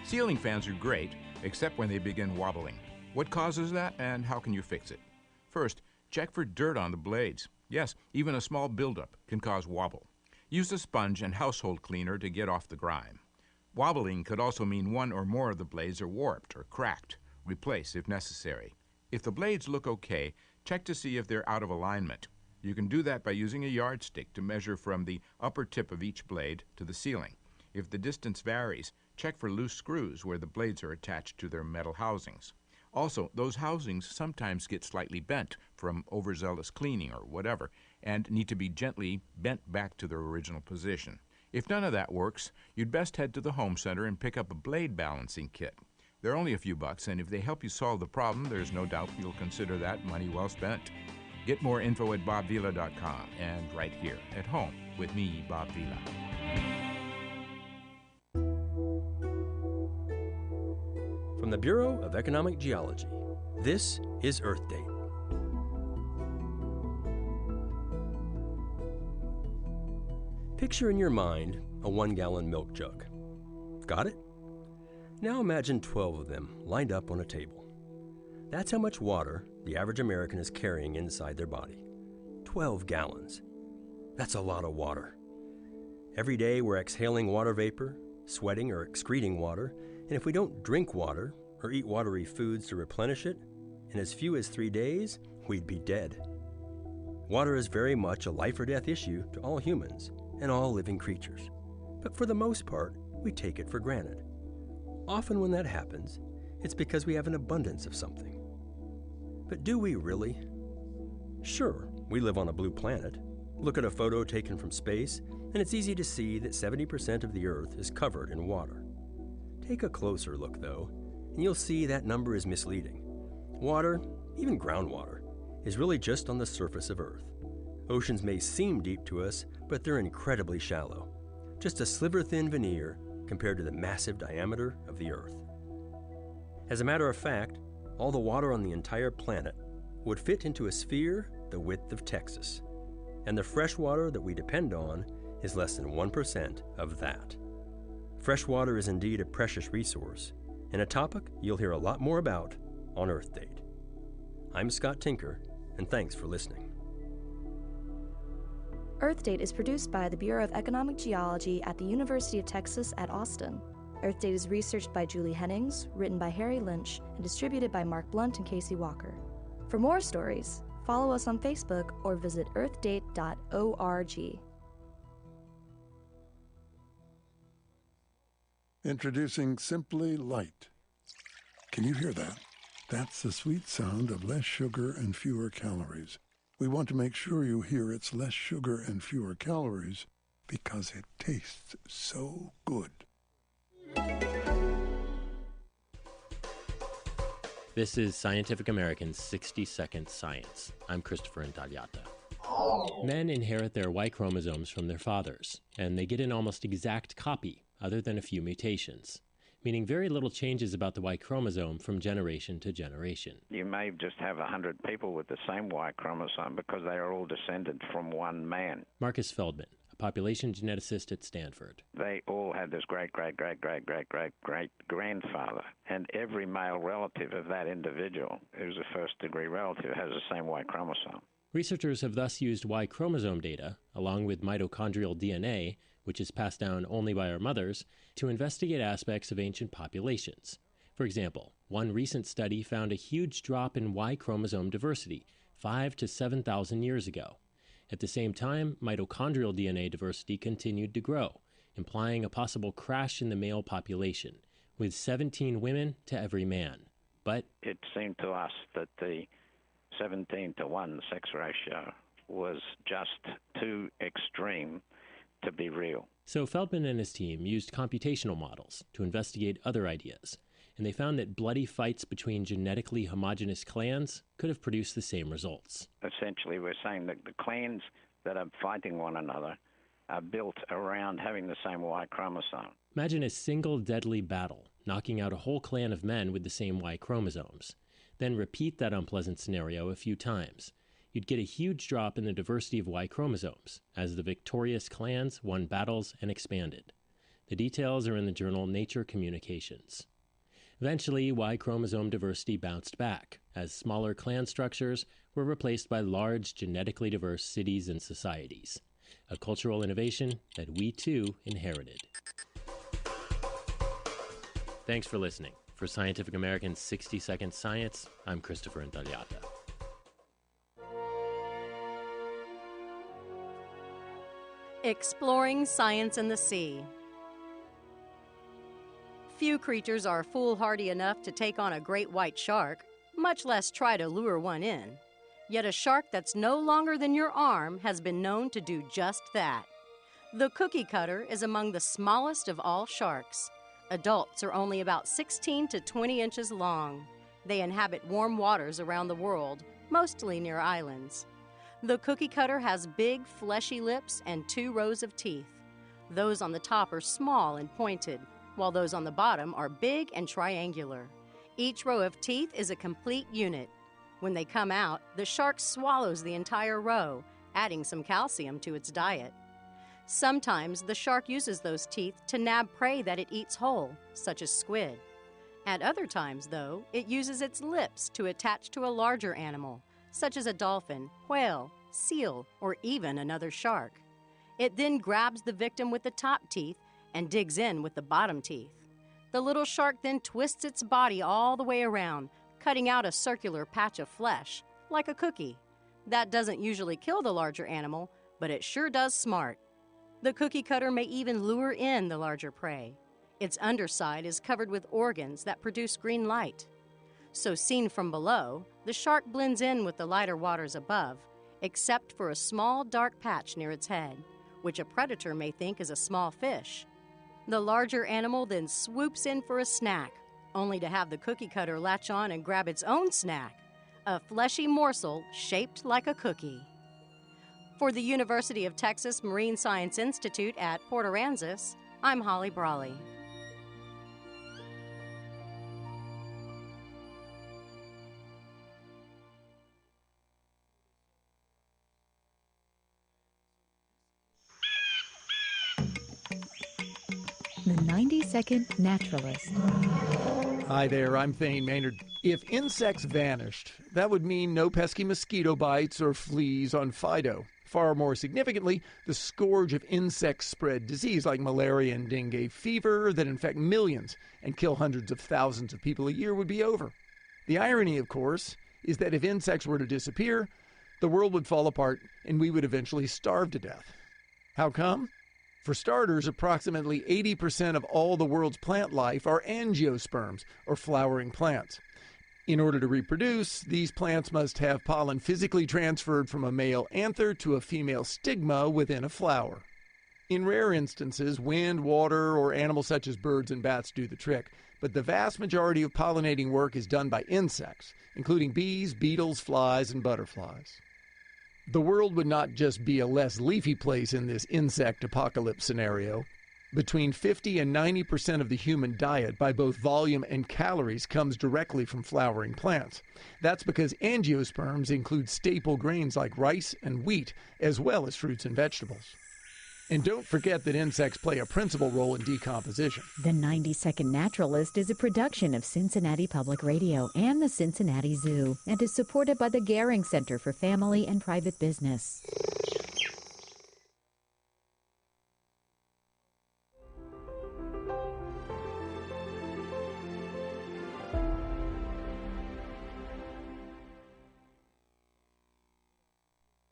Ceiling fans are great, except when they begin wobbling. What causes that, and how can you fix it? First, check for dirt on the blades. Yes, even a small buildup can cause wobble. Use a sponge and household cleaner to get off the grime. Wobbling could also mean one or more of the blades are warped or cracked. Replace if necessary. If the blades look okay, check to see if they're out of alignment. You can do that by using a yardstick to measure from the upper tip of each blade to the ceiling. If the distance varies, check for loose screws where the blades are attached to their metal housings. Also, those housings sometimes get slightly bent from overzealous cleaning or whatever, and need to be gently bent back to their original position. If none of that works, you'd best head to the home center and pick up a blade balancing kit. They're only a few bucks, and if they help you solve the problem, there's no doubt you'll consider that money well spent. Get more info at bobvila.com and right here at home with me, Bob Vila. From the Bureau of Economic Geology, this is Earth Date. Picture in your mind a 1-gallon milk jug. Got it? Now imagine 12 of them lined up on a table. That's how much water the average American is carrying inside their body. 12 gallons. That's a lot of water. Every day we're exhaling water vapor, sweating or excreting water, and if we don't drink water or eat watery foods to replenish it, in as few as 3 days, we'd be dead. Water is very much a life or death issue to all humans and all living creatures. But for the most part, we take it for granted. Often when that happens, it's because we have an abundance of something. But do we really? Sure, we live on a blue planet. Look at a photo taken from space, and it's easy to see that 70% of the Earth is covered in water. Take a closer look, though, and you'll see that number is misleading. Water, even groundwater, is really just on the surface of Earth. Oceans may seem deep to us, but they're incredibly shallow. Just a sliver-thin veneer compared to the massive diameter of the Earth. As a matter of fact, all the water on the entire planet would fit into a sphere the width of Texas, and the fresh water that we depend on is less than 1% of that. Fresh water is indeed a precious resource, and a topic you'll hear a lot more about on Earth Date. I'm Scott Tinker, and thanks for listening. Earth Date is produced by the Bureau of Economic Geology at the University of Texas at Austin. Earth Date is researched by Julie Hennings, written by Harry Lynch, and distributed by Mark Blunt and Casey Walker. For more stories, follow us on Facebook or visit earthdate.org. Introducing Simply Light. Can you hear that? That's the sweet sound of less sugar and fewer calories. We want to make sure you hear it's less sugar and fewer calories because it tastes so good. This is Scientific American's 60-Second Science. I'm Christopher Intagliata. Men inherit their Y chromosomes from their fathers, and they get an almost exact copy, other than a few mutations, meaning very little changes about the Y chromosome from generation to generation. You may just have 100 people with the same Y chromosome because they are all descended from one man. Marcus Feldman, a population geneticist at Stanford. They all had this great-great-great-great-great-great-grandfather, and every male relative of that individual, who's a first-degree relative, has the same Y chromosome. Researchers have thus used Y chromosome data, along with mitochondrial DNA, which is passed down only by our mothers, to investigate aspects of ancient populations. For example, one recent study found a huge drop in Y chromosome diversity 5,000 to 7,000 years ago. At the same time, mitochondrial DNA diversity continued to grow, implying a possible crash in the male population, with 17 women to every man. But it seemed to us that the 17-to-1 sex ratio was just too extreme to be real. So Feldman and his team used computational models to investigate other ideas, and they found that bloody fights between genetically homogeneous clans could have produced the same results. Essentially, we're saying that the clans that are fighting one another are built around having the same Y chromosome. Imagine a single deadly battle, knocking out a whole clan of men with the same Y chromosomes. Then repeat that unpleasant scenario a few times. You'd get a huge drop in the diversity of Y chromosomes as the victorious clans won battles and expanded. The details are in the journal Nature Communications. Eventually, Y chromosome diversity bounced back, as smaller clan structures were replaced by large, genetically diverse cities and societies, a cultural innovation that we too inherited. Thanks for listening. For Scientific American's 60 Second Science, I'm Christopher Intagliata. Exploring Science in the Sea. Few creatures are foolhardy enough to take on a great white shark, much less try to lure one in. Yet a shark that's no longer than your arm has been known to do just that. The cookie cutter is among the smallest of all sharks. Adults are only about 16 to 20 inches long. They inhabit warm waters around the world, mostly near islands. The cookie cutter has big, fleshy lips and 2 rows of teeth. Those on the top are small and pointed, while those on the bottom are big and triangular. Each row of teeth is a complete unit. When they come out, the shark swallows the entire row, adding some calcium to its diet. Sometimes the shark uses those teeth to nab prey that it eats whole, such as squid. At other times, though, it uses its lips to attach to a larger animal, such as a dolphin, whale, seal, or even another shark. It then grabs the victim with the top teeth and digs in with the bottom teeth. The little shark then twists its body all the way around, cutting out a circular patch of flesh, like a cookie. That doesn't usually kill the larger animal, but it sure does smart. The cookie cutter may even lure in the larger prey. Its underside is covered with organs that produce green light. So seen from below, the shark blends in with the lighter waters above, except for a small dark patch near its head, which a predator may think is a small fish. The larger animal then swoops in for a snack, only to have the cookie cutter latch on and grab its own snack, a fleshy morsel shaped like a cookie. For the University of Texas Marine Science Institute at Port Aransas, I'm Holly Brawley. The 90-Second Naturalist. Hi there, I'm Thane Maynard. If insects vanished, that would mean no pesky mosquito bites or fleas on Fido. Far more significantly, the scourge of insects spread disease like malaria and dengue fever that infect millions and kill hundreds of thousands of people a year would be over. The irony, of course, is that if insects were to disappear, the world would fall apart and we would eventually starve to death. How come? For starters, approximately 80% of all the world's plant life are angiosperms, or flowering plants. In order to reproduce, these plants must have pollen physically transferred from a male anther to a female stigma within a flower. In rare instances, wind, water, or animals such as birds and bats do the trick, but the vast majority of pollinating work is done by insects, including bees, beetles, flies, and butterflies. The world would not just be a less leafy place in this insect apocalypse scenario. Between 50 and 90% of the human diet by both volume and calories comes directly from flowering plants. That's because angiosperms include staple grains like rice and wheat, as well as fruits and vegetables. And don't forget that insects play a principal role in decomposition. The 90-Second Naturalist is a production of Cincinnati Public Radio and the Cincinnati Zoo and is supported by the Gehring Center for Family and Private Business.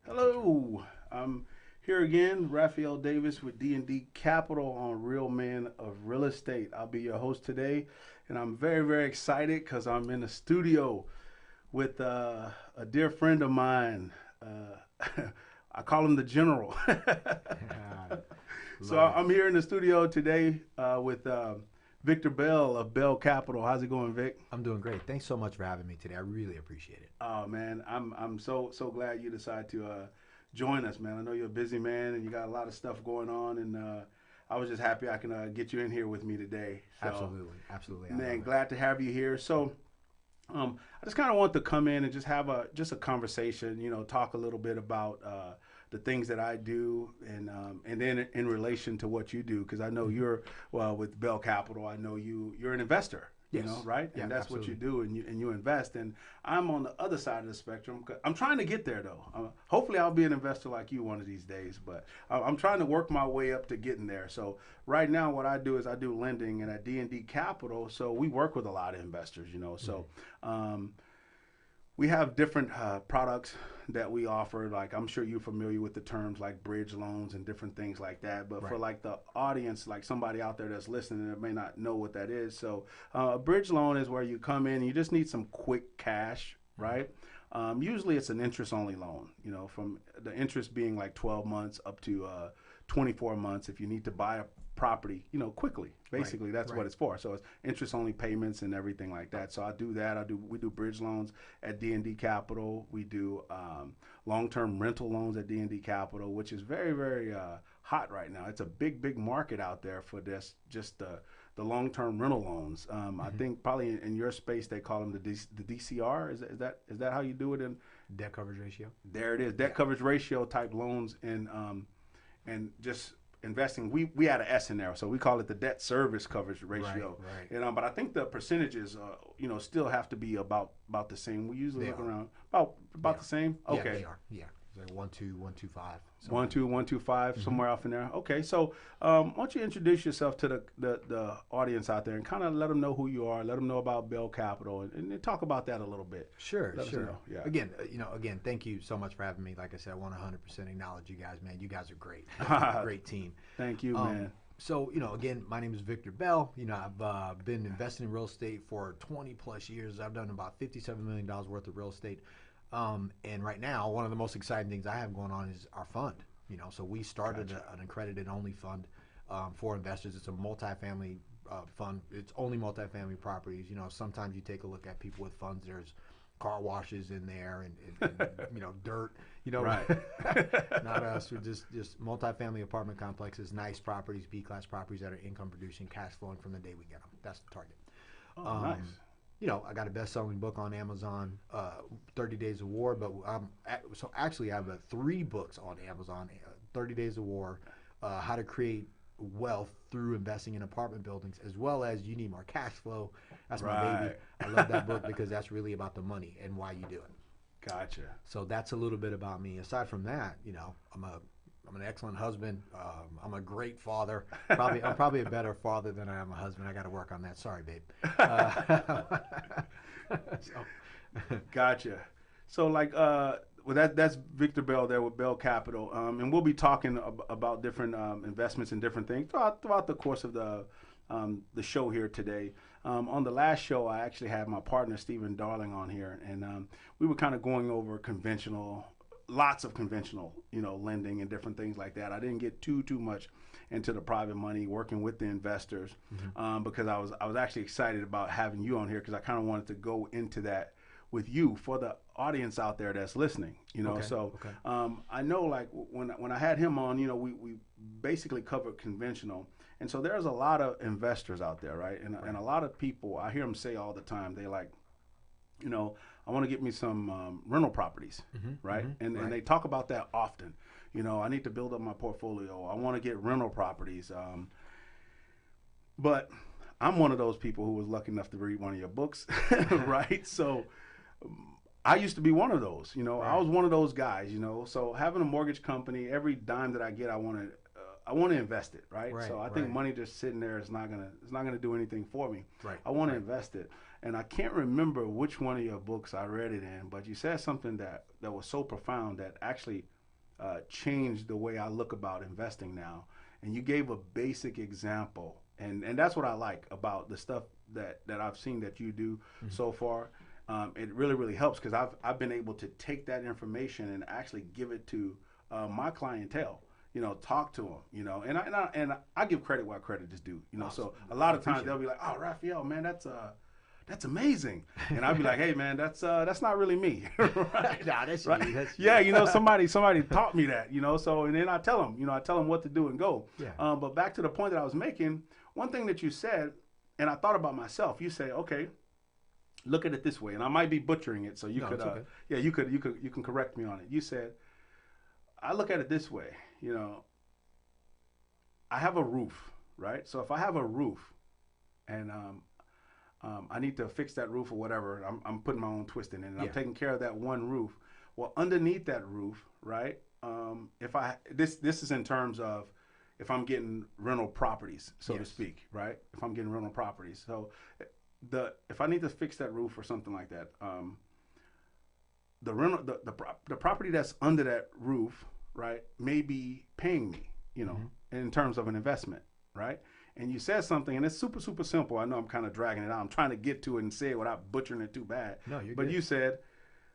Hello, I'm here again, Raphael Davis with D&D Capital on Real Men of Real Estate. I'll be your host today, and I'm very, very excited because I'm in the studio with a dear friend of mine. I call him the General. So I'm here in the studio today with Victor Bell of Bell Capital. How's it going, Vic? I'm doing great. Thanks so much for having me today. I really appreciate it. Oh man, I'm so glad you decided to join us, man. I know you're a busy man and you got a lot of stuff going on, and I was just happy I can get you in here with me today. So, Absolutely. Man, glad to have you here. So I just kind of want to come in and just have a conversation, talk a little bit about the things that I do, and then in relation to what you do, because I know you're with Bell Capital. I know you're an investor. Yes. You know, right? Yeah, and that's absolutely. what you do, and you invest. And I'm on the other side of the spectrum. I'm trying to get there, though. Hopefully, I'll be an investor like you one of these days. But I'm trying to work my way up to getting there. So right now, what I do is I do lending, and at D&D Capital, so we work with a lot of investors. You know, so. We have different products that we offer. Like, I'm sure you're familiar with the terms like bridge loans and different things like that. But for like the audience, like somebody out there that's listening that may not know what that is. So a bridge loan is where you come in and you just need some quick cash, right? Usually it's an interest-only loan, you know, from the interest being like 12 months up to 24 months if you need to buy a property, you know, quickly. Basically, that's what it's for. So it's interest-only payments and everything like that. So I do that. We do bridge loans at D&D Capital. We do long-term rental loans at D&D Capital, which is very, very hot right now. It's a big, big market out there for this, just the long-term rental loans. I think probably in your space they call them the DCR. Is that how you do it in Debt coverage ratio? There it is, debt coverage ratio type loans, and just investing. We add an S in there, so we call it the debt service coverage ratio. Right. And but I think the percentages, still have to be about the same. We usually look around about the same. Okay, Yeah, they are. Yeah, it's like 1.2, 1.25. 1.2, 1.25, somewhere off in there. Okay, so why don't you introduce yourself to the audience out there and kind of let them know who you are, let them know about Bell Capital, and talk about that a little bit. Sure. Yeah. Again, thank you so much for having me. Like I said, I want to 100% acknowledge you guys, man. You guys are great. Great team. Thank you, man. So, again, my name is Victor Bell. I've been investing in real estate for 20 plus years. I've done about $57 million worth of real estate. And right now, one of the most exciting things I have going on is our fund. So we started an accredited only fund for investors. It's a multifamily fund. It's only multifamily properties. Sometimes you take a look at people with funds. There's car washes in there and dirt. Right. Not us. We're just multifamily apartment complexes, nice properties, B-class properties that are income producing, cash flowing from the day we get them. That's the target. Oh, nice. I got a best-selling book on Amazon, 30 Days of War, but so actually I have 3 books on Amazon, 30 Days of War, How to Create Wealth Through Investing in Apartment Buildings, as well as You Need More Cash Flow. That's my baby. I love that book because that's really about the money and why you do it. Gotcha. So that's a little bit about me. Aside from that, I'm an excellent husband. I'm a great father. I'm probably a better father than I am a husband. I got to work on that. Sorry, babe. Gotcha. So that's Victor Bell there with Bell Capital, and we'll be talking about different investments and different things throughout the course of the show here today. On the last show, I actually had my partner Stephen Darling on here, and we were kind of going over lots of conventional, lending and different things like that. I didn't get too much into the private money, working with the investors, because I was actually excited about having you on here because I kind of wanted to go into that with you for the audience out there that's listening. I know like when I had him on, we basically covered conventional, and so there's a lot of investors out there, right? And a lot of people, I hear them say all the time, they like, I want to get me some rental properties, right? And they talk about that often. I need to build up my portfolio. I want to get rental properties. But I'm one of those people who was lucky enough to read one of your books, right? So I used to be one of those, I was one of those guys, So having a mortgage company, every dime that I get, I want to invest it, right? So I think money just sitting there is not gonna do anything for me. Right. I want to invest it. And I can't remember which one of your books I read it in, but you said something that was so profound that actually changed the way I look about investing now. And you gave a basic example, and that's what I like about the stuff that I've seen that you do so far. It really, really helps because I've been able to take that information and actually give it to my clientele. Talk to them, and I give credit where credit is due, Awesome. So a lot of times they'll be like, "Oh, Raphael, man, that's amazing," and I'll be like, "Hey, man, that's not really me." Right? Nah, that's right? you. That's Yeah, somebody taught me that, So and then I tell them, what to do and go. Yeah. But back to the point that I was making, one thing that you said, and I thought about myself. You say, okay, look at it this way, and I might be butchering it, so you could, it's okay. you can correct me on it. You said, I look at it this way, you know, I have a roof, right? So if I have a roof and I need to fix that roof or whatever, I'm putting my own twist in it, and I'm taking care of that one roof. Well, underneath that roof, right? This is in terms of if I'm getting rental properties, so to speak, right? If I'm getting rental properties, so if I need to fix that roof or something like that, the property that's under that roof, right, may be paying me, you know, in terms of an investment, right? And you said something, and it's super, super simple. I know I'm kind of dragging it out. I'm trying to get to it and say it without butchering it too bad. No, you're But good. you said,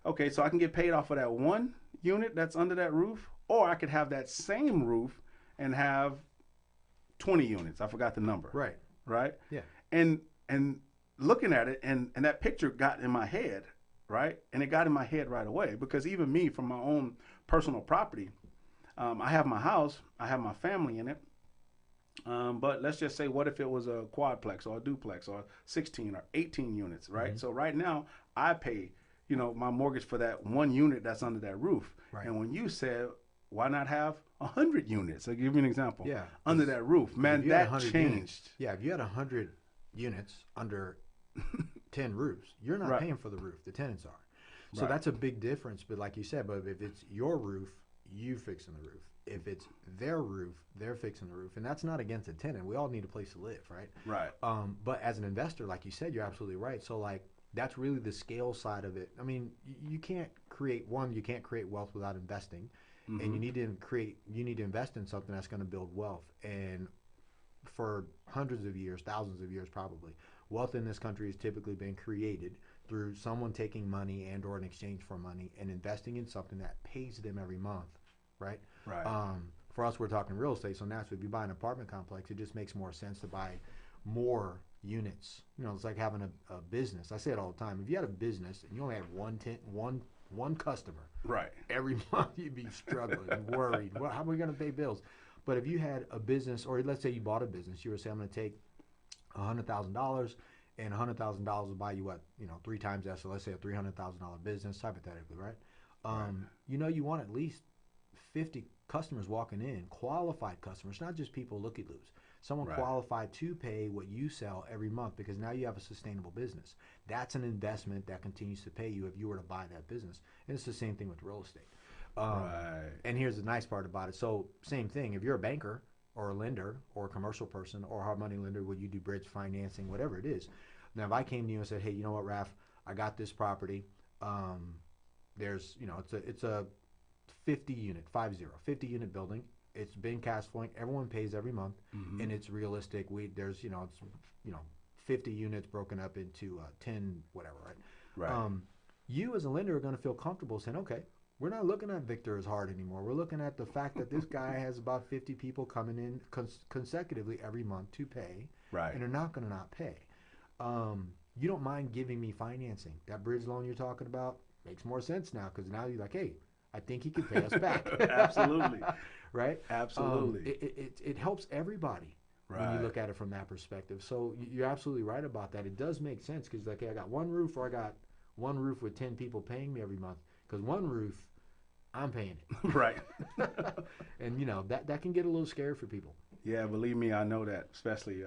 okay, so I can get paid off of that one unit that's under that roof, or I could have that same roof and have 20 units. I forgot the number. Right. Right? Yeah. And looking at it, and that picture got in my head, right? And it got in my head right away, because even me, from my own personal property, I have my house, I have my family in it. But let's just say, what if it was a quadplex or a duplex or 16 or 18 units, right? So right now I pay, you know, my mortgage for that one unit that's under that roof. Right. And when you said, why not have 100 units? I'll give you an example. Yeah. Under that roof, man, that changed. Units, if you had 100 units under 10 roofs, you're not paying for the roof. The tenants are. So that's a big difference. But like you said, but if it's your roof, you fixing the roof. If it's their roof, they're fixing the roof. And that's not against a tenant. We all need a place to live, right? Right. But as an investor, like you said, you're absolutely right. So like that's really the scale side of it. I mean, you can't create wealth without investing. And you need to invest in something that's going to build wealth. And for hundreds of years, thousands of years probably, wealth in this country has typically been created through someone taking money and or in exchange for money and investing in something that pays them every month, right? Right. For us, we're talking real estate, so naturally, if you buy an apartment complex, it just makes more sense to buy more units. You know, it's like having a business. I say it all the time. If you had a business and you only had one customer, right, every month you'd be struggling and worried. Well, how are we going to pay bills? But if you had a business, or let's say you bought a business, you were saying, I'm going to take $100,000, and $100,000 will buy you what, 3 times that. So let's say a $300,000 business, hypothetically, right? You know, you want at least 50 customers walking in, qualified customers, not just people looky-loos. Someone qualified to pay what you sell every month, because now you have a sustainable business. That's an investment that continues to pay you if you were to buy that business. And it's the same thing with real estate. And here's the nice part about it. So same thing, if you're a banker or a lender or a commercial person or a hard money lender, would you do bridge financing, whatever it is. Now, if I came to you and said, hey, you know what, Raph, I got this property. There's, it's a 50 unit building. It's been cash flowing. Everyone pays every month, and it's realistic. There's 50 units broken up into 10 whatever, right? Right. You as a lender are going to feel comfortable saying, okay, we're not looking at Victor as hard anymore. We're looking at the fact that this guy has about 50 people coming in consecutively every month to pay, right, and they're not going to not pay. You don't mind giving me financing. That bridge loan you're talking about makes more sense now, because now you're like, hey, I think he could pay us back. Absolutely. Right? Absolutely. It helps everybody when you look at it from that perspective. So you're absolutely right about that. It does make sense, because like, hey, I got one roof, or I got one roof with 10 people paying me every month. Because one roof, I'm paying it. Right. And that can get a little scary for people. Yeah, believe me, I know that. Especially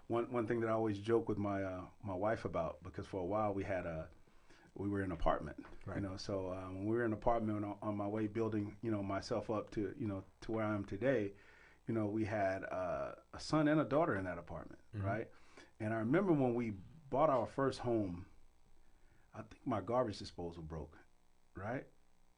one thing that I always joke with my my wife about, because for a while we were in an apartment, right. So when we were in an apartment on my way building, myself up to, to where I am today, we had a son and a daughter in that apartment, right? And I remember when we bought our first home, I think my garbage disposal broke, right?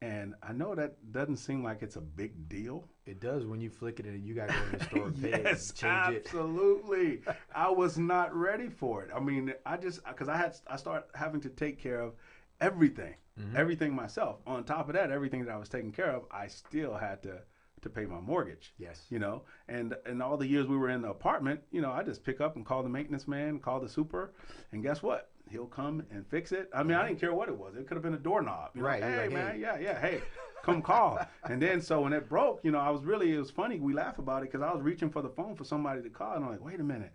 And I know that doesn't seem like it's a big deal. It does when you flick it and you got to go in the store and pay yes, it, change absolutely. I was not ready for it. I mean, because I started having to take care of everything myself. On top of that, everything that I was taking care of, I still had to pay my mortgage. Yes. And all the years we were in the apartment, I just pick up and call the maintenance man, call the super, and guess what? He'll come and fix it. I mean, I didn't care what it was. It could have been a doorknob. Right. Hey, like, man, hey, come call. And then so when it broke, it was funny. We laugh about it, because I was reaching for the phone for somebody to call, and I'm like, wait a minute,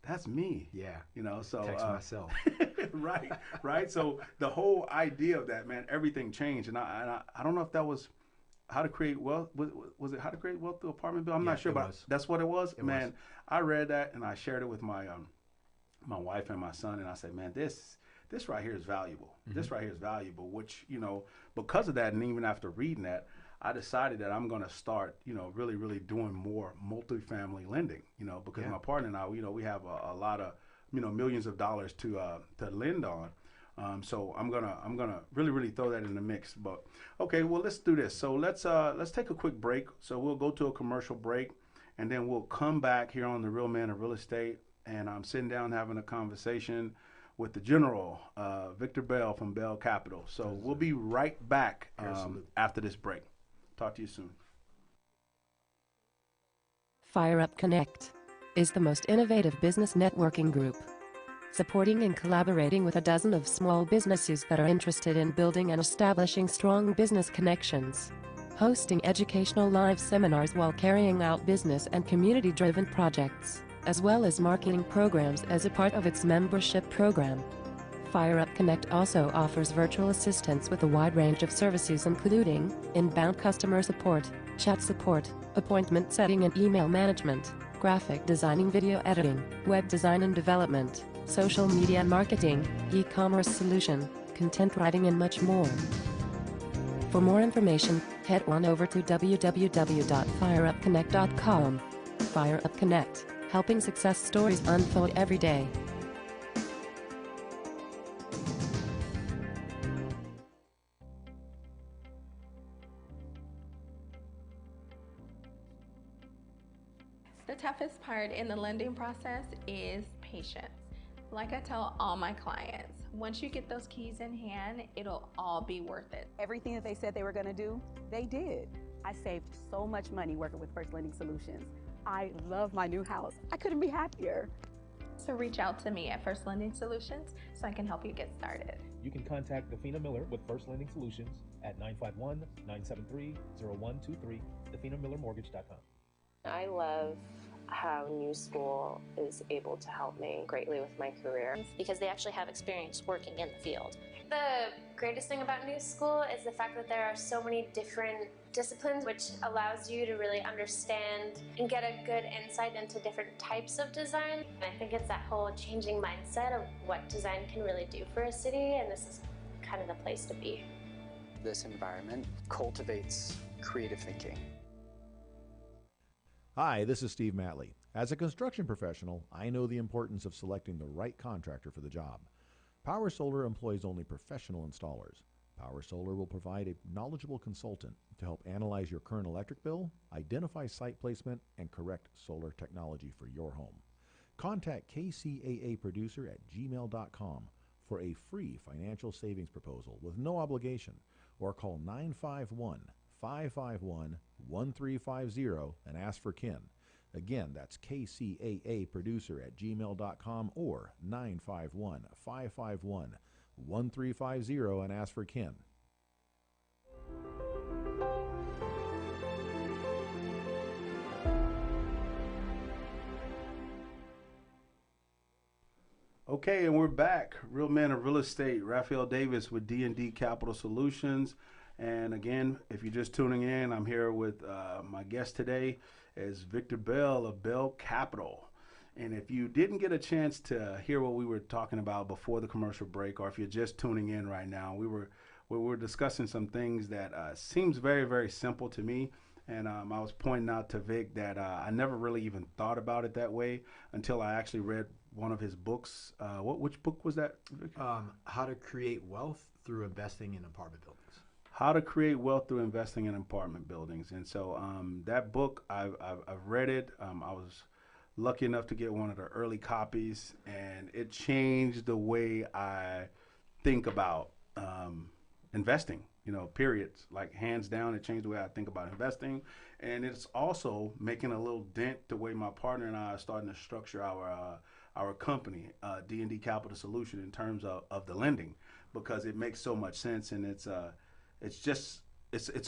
that's me. Yeah. So text myself. right. So the whole idea of that, man, everything changed, and I don't know if that was How to Create Wealth. Was it How to Create Wealth Through Apartment Building? I'm Yeah, not sure, it but was. that's what it was. It Man, was. I read that and I shared it with my my wife and my son, and I said, man, this right here is valuable. This right here is valuable. Which, you know, because of that, and even after reading that, I decided that I'm going to start, you know, really doing more multifamily lending. You know, because my partner and I, you know, we have a lot of, you know, millions of dollars to lend on. So I'm gonna really throw that in the mix. But okay, well, let's do this. So let's take a quick break. So we'll go to a commercial break, and then we'll come back here on the Real Man of Real Estate, and I'm sitting down having a conversation with the General, Victor Bell from Bell Capital. So we'll be right back after this break. Talk to you soon. Fire Up Connect is the most innovative business networking group, supporting and collaborating with a dozen of small businesses that are interested in building and establishing strong business connections, hosting educational live seminars while carrying out business and community-driven projects, as well as marketing programs as a part of its membership program. Fire Up Connect also offers virtual assistance with a wide range of services including inbound customer support, chat support, appointment setting and email management, graphic designing, video editing, web design and development, social media marketing, e-commerce solution, content writing and much more. For more information, head on over to www.fireupconnect.com. Fire Up Connect, helping success stories unfold every day. The toughest part in the lending process is patience. Like I tell all my clients, once you get those keys in hand, it'll all be worth it. Everything that they said they were going to do, they did. I saved so much money working with First Lending Solutions. I love my new house. I couldn't be happier. So reach out to me at First Lending Solutions so I can help you get started. You can contact Defina Miller with First Lending Solutions at 951-973-0123, definamillermortgage.com. I love how New School is able to help me greatly with my career. Because they actually have experience working in the field. The greatest thing about New School is the fact that there are so many different disciplines, which allows you to really understand and get a good insight into different types of design. And I think it's that whole changing mindset of what design can really do for a city, and this is kind of the place to be. This environment cultivates creative thinking. Hi, this is Steve Matley. As a construction professional, I know the importance of selecting the right contractor for the job. Power Solar employs only professional installers. Power Solar will provide a knowledgeable consultant to help analyze your current electric bill, identify site placement, and correct solar technology for your home. Contact KCAA producer at gmail.com for a free financial savings proposal with no obligation, or call 951-551-1350 and ask for Ken. Again, that's KCAA producer at gmail.com or 951-551-1350 and ask for Ken. Okay, and we're back. Real Man of Real Estate, Raphael Davis with D&D Capital Solutions. And again, if you're just tuning in, I'm here with my guest today is Victor Bell of Bell Capital. And if you didn't get a chance to hear what we were talking about before the commercial break, or if you're just tuning in right now, we were discussing some things that seems very simple to me. And I was pointing out to Vic that I never really even thought about it that way until I actually read one of his books. Which book was that, Vic? How to Create Wealth Through Investing in Apartment Buildings. How to Create Wealth Through Investing in Apartment Buildings. And so that book, I've read it. I was lucky enough to get one of the early copies, and it changed the way I think about investing, period. Like hands down, it changed the way I think about investing. And it's also making a little dent the way my partner and I are starting to structure our company, D&D Capital Solution, in terms of the lending, because it makes so much sense, and it's a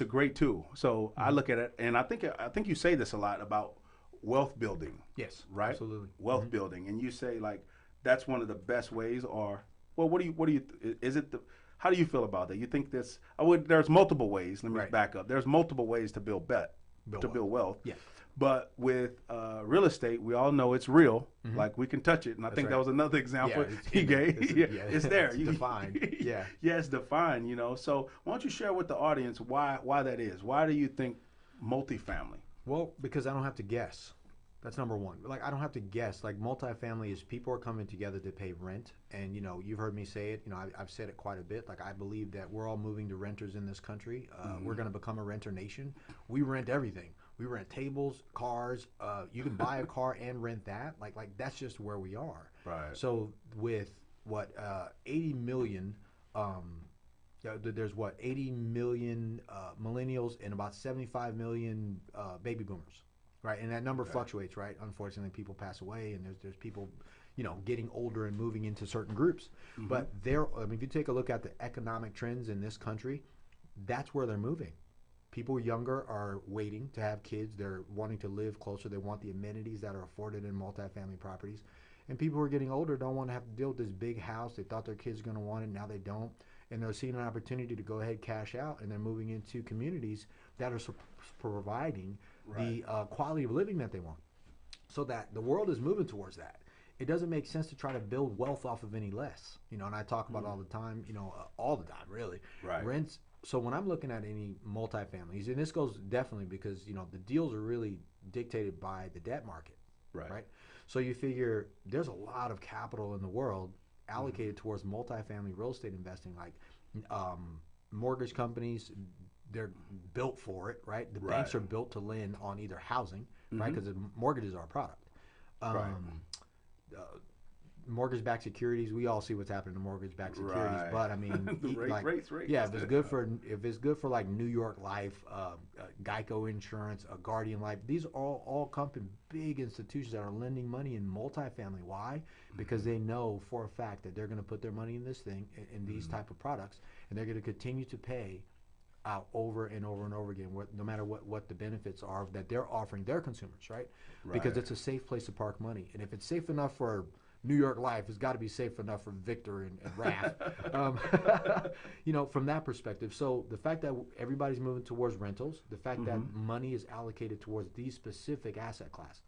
great tool. So I look at it, and I think you say this a lot about wealth building. Yes, right? Absolutely. Wealth building, and you say like that's one of the best ways. Or well, what do you? Is it the? How do you feel about that? You think this? There's multiple ways. Let me back up. There's multiple ways to build wealth. Yeah. But with real estate, we all know it's real. Like we can touch it, and I think that was another example he gave. It's there. It's defined. Yeah. Yeah, it's defined. You know. So why don't you share with the audience why that is? Why do you think multifamily? Well, because I don't have to guess. That's number one. Like, I don't have to guess. Like, multifamily is people are coming together to pay rent. And, you know, you've heard me say it. You know, I've said it quite a bit. Like, I believe that we're all moving to renters in this country. We're going to become a renter nation. We rent everything. We rent tables, cars. You can buy a car and rent that. Like that's just where we are. Right. So with 80 million, there's 80 million millennials and about 75 million baby boomers. Right, and that number fluctuates, right? Unfortunately, people pass away, and there's people, you know, getting older and moving into certain groups. But if you take a look at the economic trends in this country, that's where they're moving. People younger are waiting to have kids. They're wanting to live closer. They want the amenities that are afforded in multifamily properties. And people who are getting older don't want to have to deal with this big house. They thought their kids were going to want it. Now they don't. And they're seeing an opportunity to go ahead, cash out, and they're moving into communities that are providing the quality of living that they want. So that the world is moving towards that. It doesn't make sense to try to build wealth off of any less. You know, and I talk about all the time, you know, all the time, really. Right. Rents. So when I'm looking at any multifamilies, and this goes definitely because, you know, the deals are really dictated by the debt market. Right. So you figure there's a lot of capital in the world allocated towards multifamily real estate investing, like mortgage companies. They're built for it, right? The banks are built to lend on either housing, right? Because mortgages are a product. Mortgage-backed securities. We all see what's happening to mortgage-backed securities, but I mean, rates. Yeah, if it's good for like New York Life, Geico Insurance, Guardian Life, these are all come from big institutions that are lending money in multifamily. Why? Because they know for a fact that they're going to put their money in this thing, in these type of products, and they're going to continue to pay out over and over and over again, no matter what the benefits are that they're offering their consumers, right? Because it's a safe place to park money, and if it's safe enough for New York Life, it's got to be safe enough for Victor and Raph. You know, from that perspective. So the fact that everybody's moving towards rentals, the fact that money is allocated towards these specific asset class,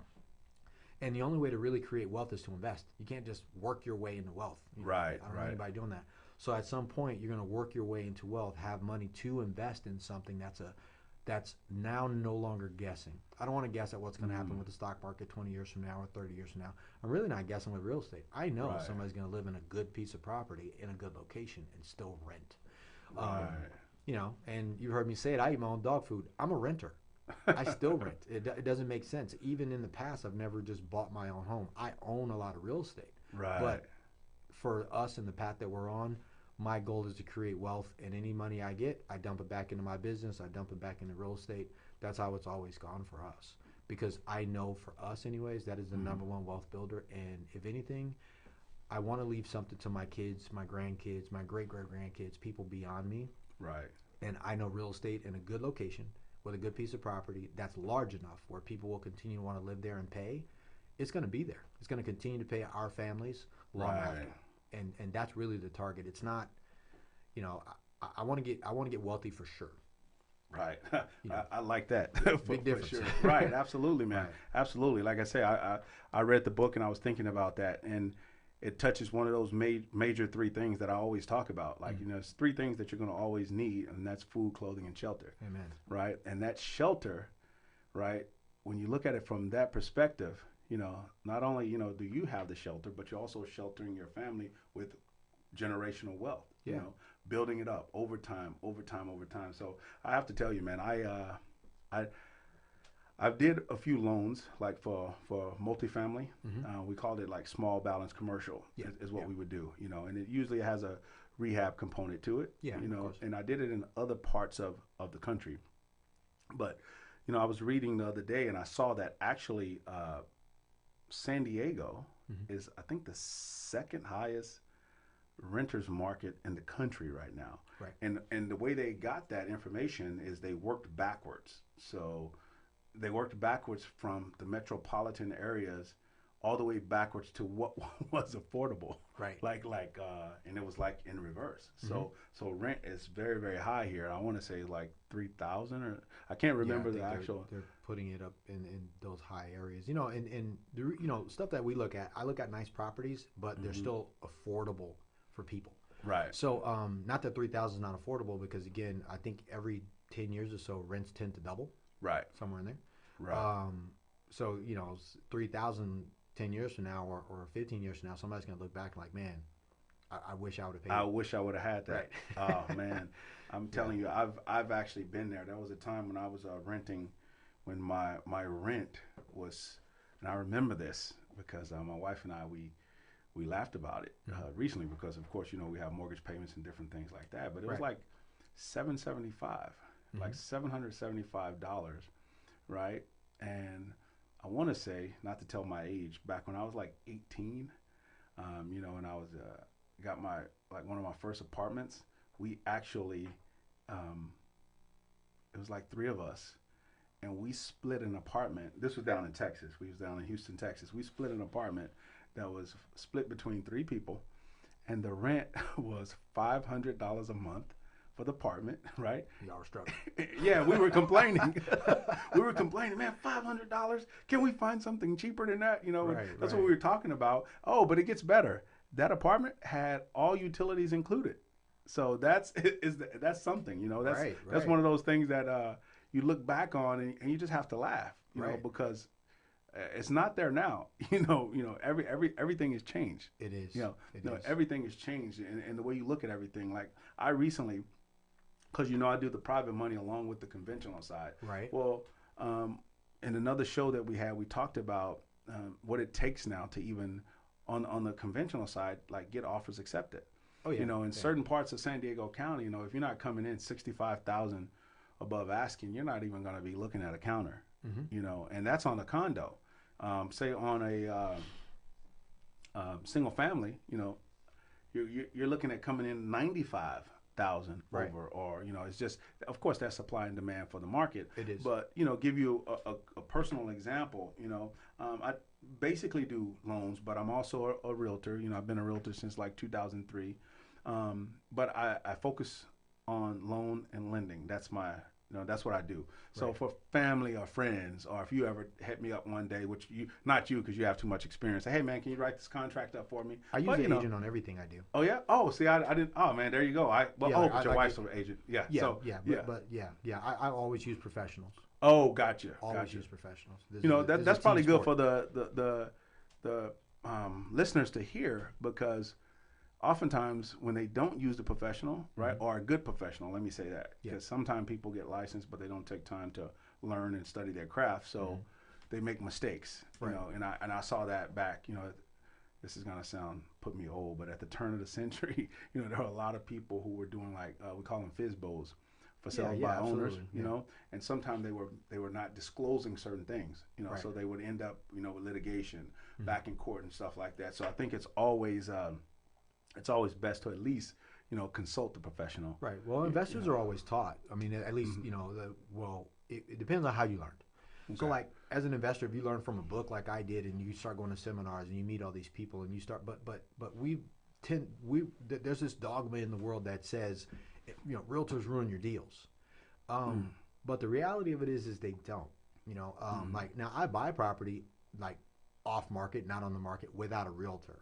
and the only way to really create wealth is to invest. You can't just work your way into wealth. You know, I don't know anybody doing that. So at some point, you're going to work your way into wealth, have money to invest in something that's now no longer guessing. I don't want to guess at what's going to happen with the stock market 20 years from now or 30 years from now. I'm really not guessing with real estate. I know somebody's going to live in a good piece of property in a good location and still rent. You know, and you heard me say it. I eat my own dog food. I'm a renter. I still rent. It doesn't make sense. Even in the past, I've never just bought my own home. I own a lot of real estate. But for us in the path that we're on, my goal is to create wealth, and any money I get, I dump it back into my business. I dump it back into real estate. That's how it's always gone for us. Because I know for us anyways, that is the number one wealth builder. And if anything, I want to leave something to my kids, my grandkids, my great-great-grandkids, people beyond me. And I know real estate in a good location with a good piece of property that's large enough where people will continue to want to live there and pay. It's going to be there. It's going to continue to pay our families long after. And that's really the target. It's not, you know, I want to get wealthy for sure. You know, I like that. Big difference. For sure. Absolutely, man. Absolutely. Like I say, I read the book and I was thinking about that, and it touches one of those major three things that I always talk about. Like, you know, it's three things that you're going to always need, and that's food, clothing, and shelter. Amen. Right? And that shelter, right, when you look at it from that perspective, you know, not only, you know, do you have the shelter, but you're also sheltering your family with generational wealth, you know, building it up over time. So I have to tell you, man, I did a few loans like for multifamily. We called it like small balance commercial is what we would do, you know, and it usually has a rehab component to it, you know, and I did it in other parts of the country. But, you know, I was reading the other day and I saw that actually San Diego is, I think, the second highest renters market in the country right now. And the way they got that information is they worked backwards. So they worked backwards from the metropolitan areas all the way backwards to what was affordable. Right. And it was like in reverse. So rent is very, very high here. I want to say like 3,000 or I can't remember the actual. They're putting it up in those high areas. You know, and the, you know, stuff that we look at. I look at nice properties, but they're still affordable for people. Right. So not that 3,000 is not affordable, because again, I think every 10 years or so rents tend to double. Right. Somewhere in there. Right. So, you know, 3,000 10 years from now or 15 years from now, somebody's going to look back like, man, I wish I would have paid. I wish I would have had that. Right. Oh, man. I'm telling you, I've actually been there. There was a time when I was renting, when my rent was, and I remember this because my wife and I, we laughed about it recently because, of course, you know, we have mortgage payments and different things like that. But it was like $775, like $775, right? And I want to say, not to tell my age, back when I was like 18, you know, and I was got one of my first apartments. We actually, it was like 3 of us, and we split an apartment. This was down in Texas. We was down in Houston, Texas. We split an apartment that was split between 3 people, and the rent was $500 a month for the apartment, right? Y'all were struggling. Yeah, we were complaining. We were complaining, man, $500? Can we find something cheaper than that? You know, that's what we were talking about. Oh, but it gets better. That apartment had all utilities included. So that's something, you know. That's one of those things that you look back on and you just have to laugh, you know, because it's not there now. You know, everything has changed. It is. You know, everything has changed, and the way you look at everything. Like I recently, because you know I do the private money along with the conventional side. Right. Well, in another show that we had, we talked about what it takes now to even on the conventional side, like get offers accepted. Oh yeah. You know, in certain parts of San Diego County, you know, if you're not coming in 65,000 above asking, you're not even going to be looking at a counter. You know, and that's on a condo. Say on a single family, you know, you're looking at coming in 95,000 over, or you know, it's just, of course, that's supply and demand for the market. It is. But you know, give you a personal example. You know, I basically do loans, but I'm also a realtor. You know, I've been a realtor since like 2003. But I focus on loan and lending. That's my, you know, that's what I do. So for family or friends, or if you ever hit me up one day, which not you because you have too much experience, say, hey man, can you write this contract up for me? I use an agent on everything I do. Oh yeah. Oh, see, I didn't. Oh man, there you go. But your wife's an agent. Yeah. I always use professionals. Oh, gotcha. Always use professionals. You know, that's probably good for the listeners to hear, because oftentimes when they don't use the professional, right, or a good professional, let me say that, because sometimes people get licensed but they don't take time to learn and study their craft, so they make mistakes. You know, and I saw that back. You know, this is gonna put me old, but at the turn of the century, you know, there were a lot of people who were doing like we call them FSBOs, for sale by owners, you know, and sometimes they were not disclosing certain things, you know, so they would end up, you know, with litigation, back in court and stuff like that. So I think it's always best to at least, you know, consult the professional. Right. Well, investors are always taught. I mean, at least, you know, it depends on how you learned. Okay. So like as an investor, if you learn from a book like I did, and you start going to seminars and you meet all these people and you start, but there's this dogma in the world that says, you know, realtors ruin your deals. But the reality of it is they don't, you know, like now I buy property like off market, not on the market, without a realtor,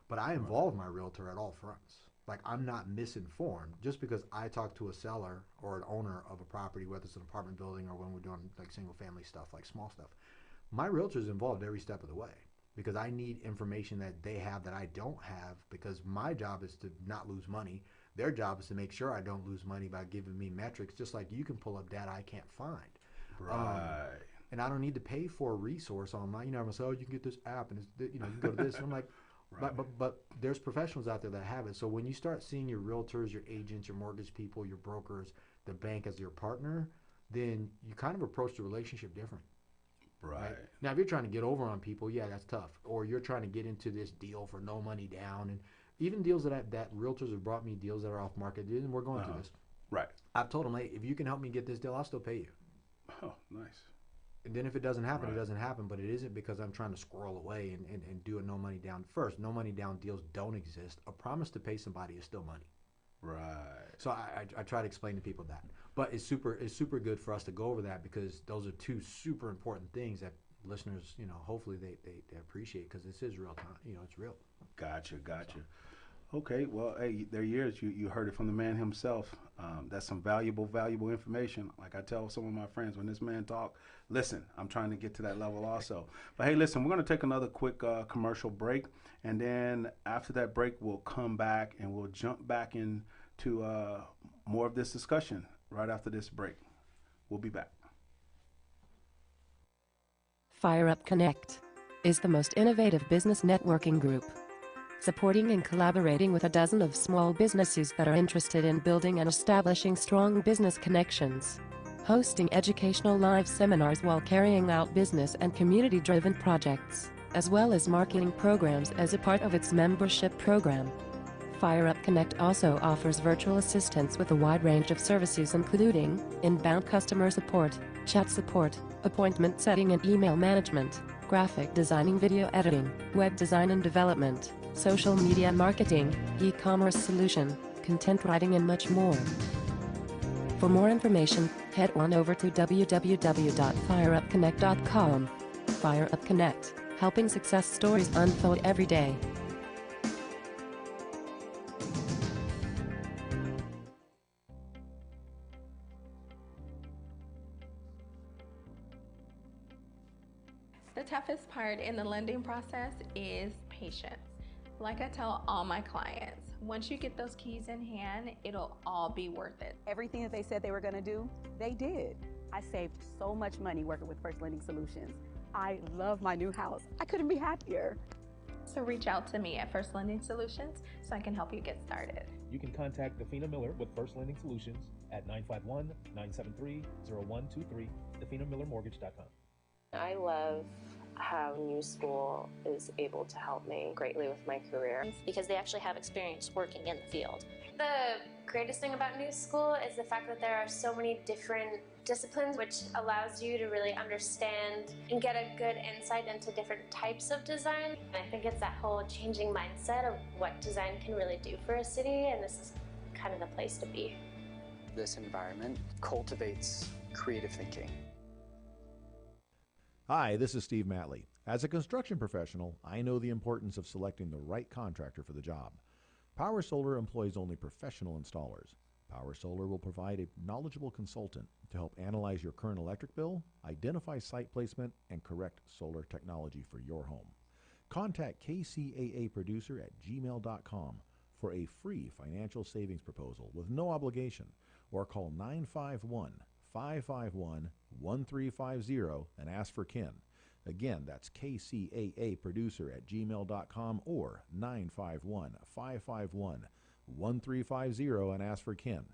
but I involve my realtor at all fronts. Like I'm not misinformed just because I talk to a seller or an owner of a property, whether it's an apartment building or when we're doing like single family stuff, like small stuff. My realtor's involved every step of the way because I need information that they have that I don't have, because my job is to not lose money. Their job is to make sure I don't lose money by giving me metrics, just like you can pull up data I can't find. Right. And I don't need to pay for a resource online. You know, I'm saying, oh, you can get this app and it's, you know, you can go to this. And I'm like, but there's professionals out there that have it. So when you start seeing your realtors, your agents, your mortgage people, your brokers, the bank as your partner, then you kind of approach the relationship different. Right. Now, if you're trying to get over on people, yeah, that's tough. Or you're trying to get into this deal for no money down, and even deals that realtors have brought me, deals that are off market, and we're going through this. Right. I've told them, hey, if you can help me get this deal, I'll still pay you. Oh, nice. And then if it doesn't happen, it doesn't happen. But it isn't because I'm trying to squirrel away and do a no money down. First, no money down deals don't exist. A promise to pay somebody is still money. Right. So I try to explain to people that. But it's super good for us to go over that because those are two super important things that listeners, hopefully they appreciate because this is real time. It's real. Gotcha. Okay, well, hey, there years you heard it from the man himself. That's some valuable information. Like I tell some of my friends, when this man talk, listen, I'm trying to get to that level also. But hey, listen, we're going to take another quick commercial break, and then after that break, we'll come back and we'll jump back into more of this discussion right after this break. We'll be back. Fire Up Connect is the most innovative business networking group, supporting and collaborating with a dozen of small businesses that are interested in building and establishing strong business connections, hosting educational live seminars while carrying out business and community-driven projects, as well as marketing programs as a part of its membership program. Fire Up Connect also offers virtual assistance with a wide range of services including inbound customer support, chat support, appointment setting and email management, graphic designing, video editing, web design and development, social media marketing, e-commerce solution, content writing and much more. For more information, head on over to www.fireupconnect.com. Fire Up Connect, helping success stories unfold every day. The toughest part in the lending process is patience. Like I tell all my clients, once you get those keys in hand, it'll all be worth it. Everything that they said they were going to do, they did. I saved so much money working with First Lending Solutions. I love my new house. I couldn't be happier. So reach out to me at First Lending Solutions so I can help you get started. You can contact Defina Miller with First Lending Solutions at 951-973-0123, definamillermortgage.com. I love how New School is able to help me greatly with my career. Because they actually have experience working in the field. The greatest thing about New School is the fact that there are so many different disciplines, which allows you to really understand and get a good insight into different types of design. And I think it's that whole changing mindset of what design can really do for a city, and this is kind of the place to be. This environment cultivates creative thinking. Hi, this is Steve Matley. As a construction professional, I know the importance of selecting the right contractor for the job. Power Solar employs only professional installers. Power Solar will provide a knowledgeable consultant to help analyze your current electric bill, identify site placement, and correct solar technology for your home. Contact KCAA producer at gmail.com for a free financial savings proposal with no obligation, or call 951-551-1350 and ask for Ken. Again, that's KCAA producer at gmail.com or 951-551-1350 and ask for Ken.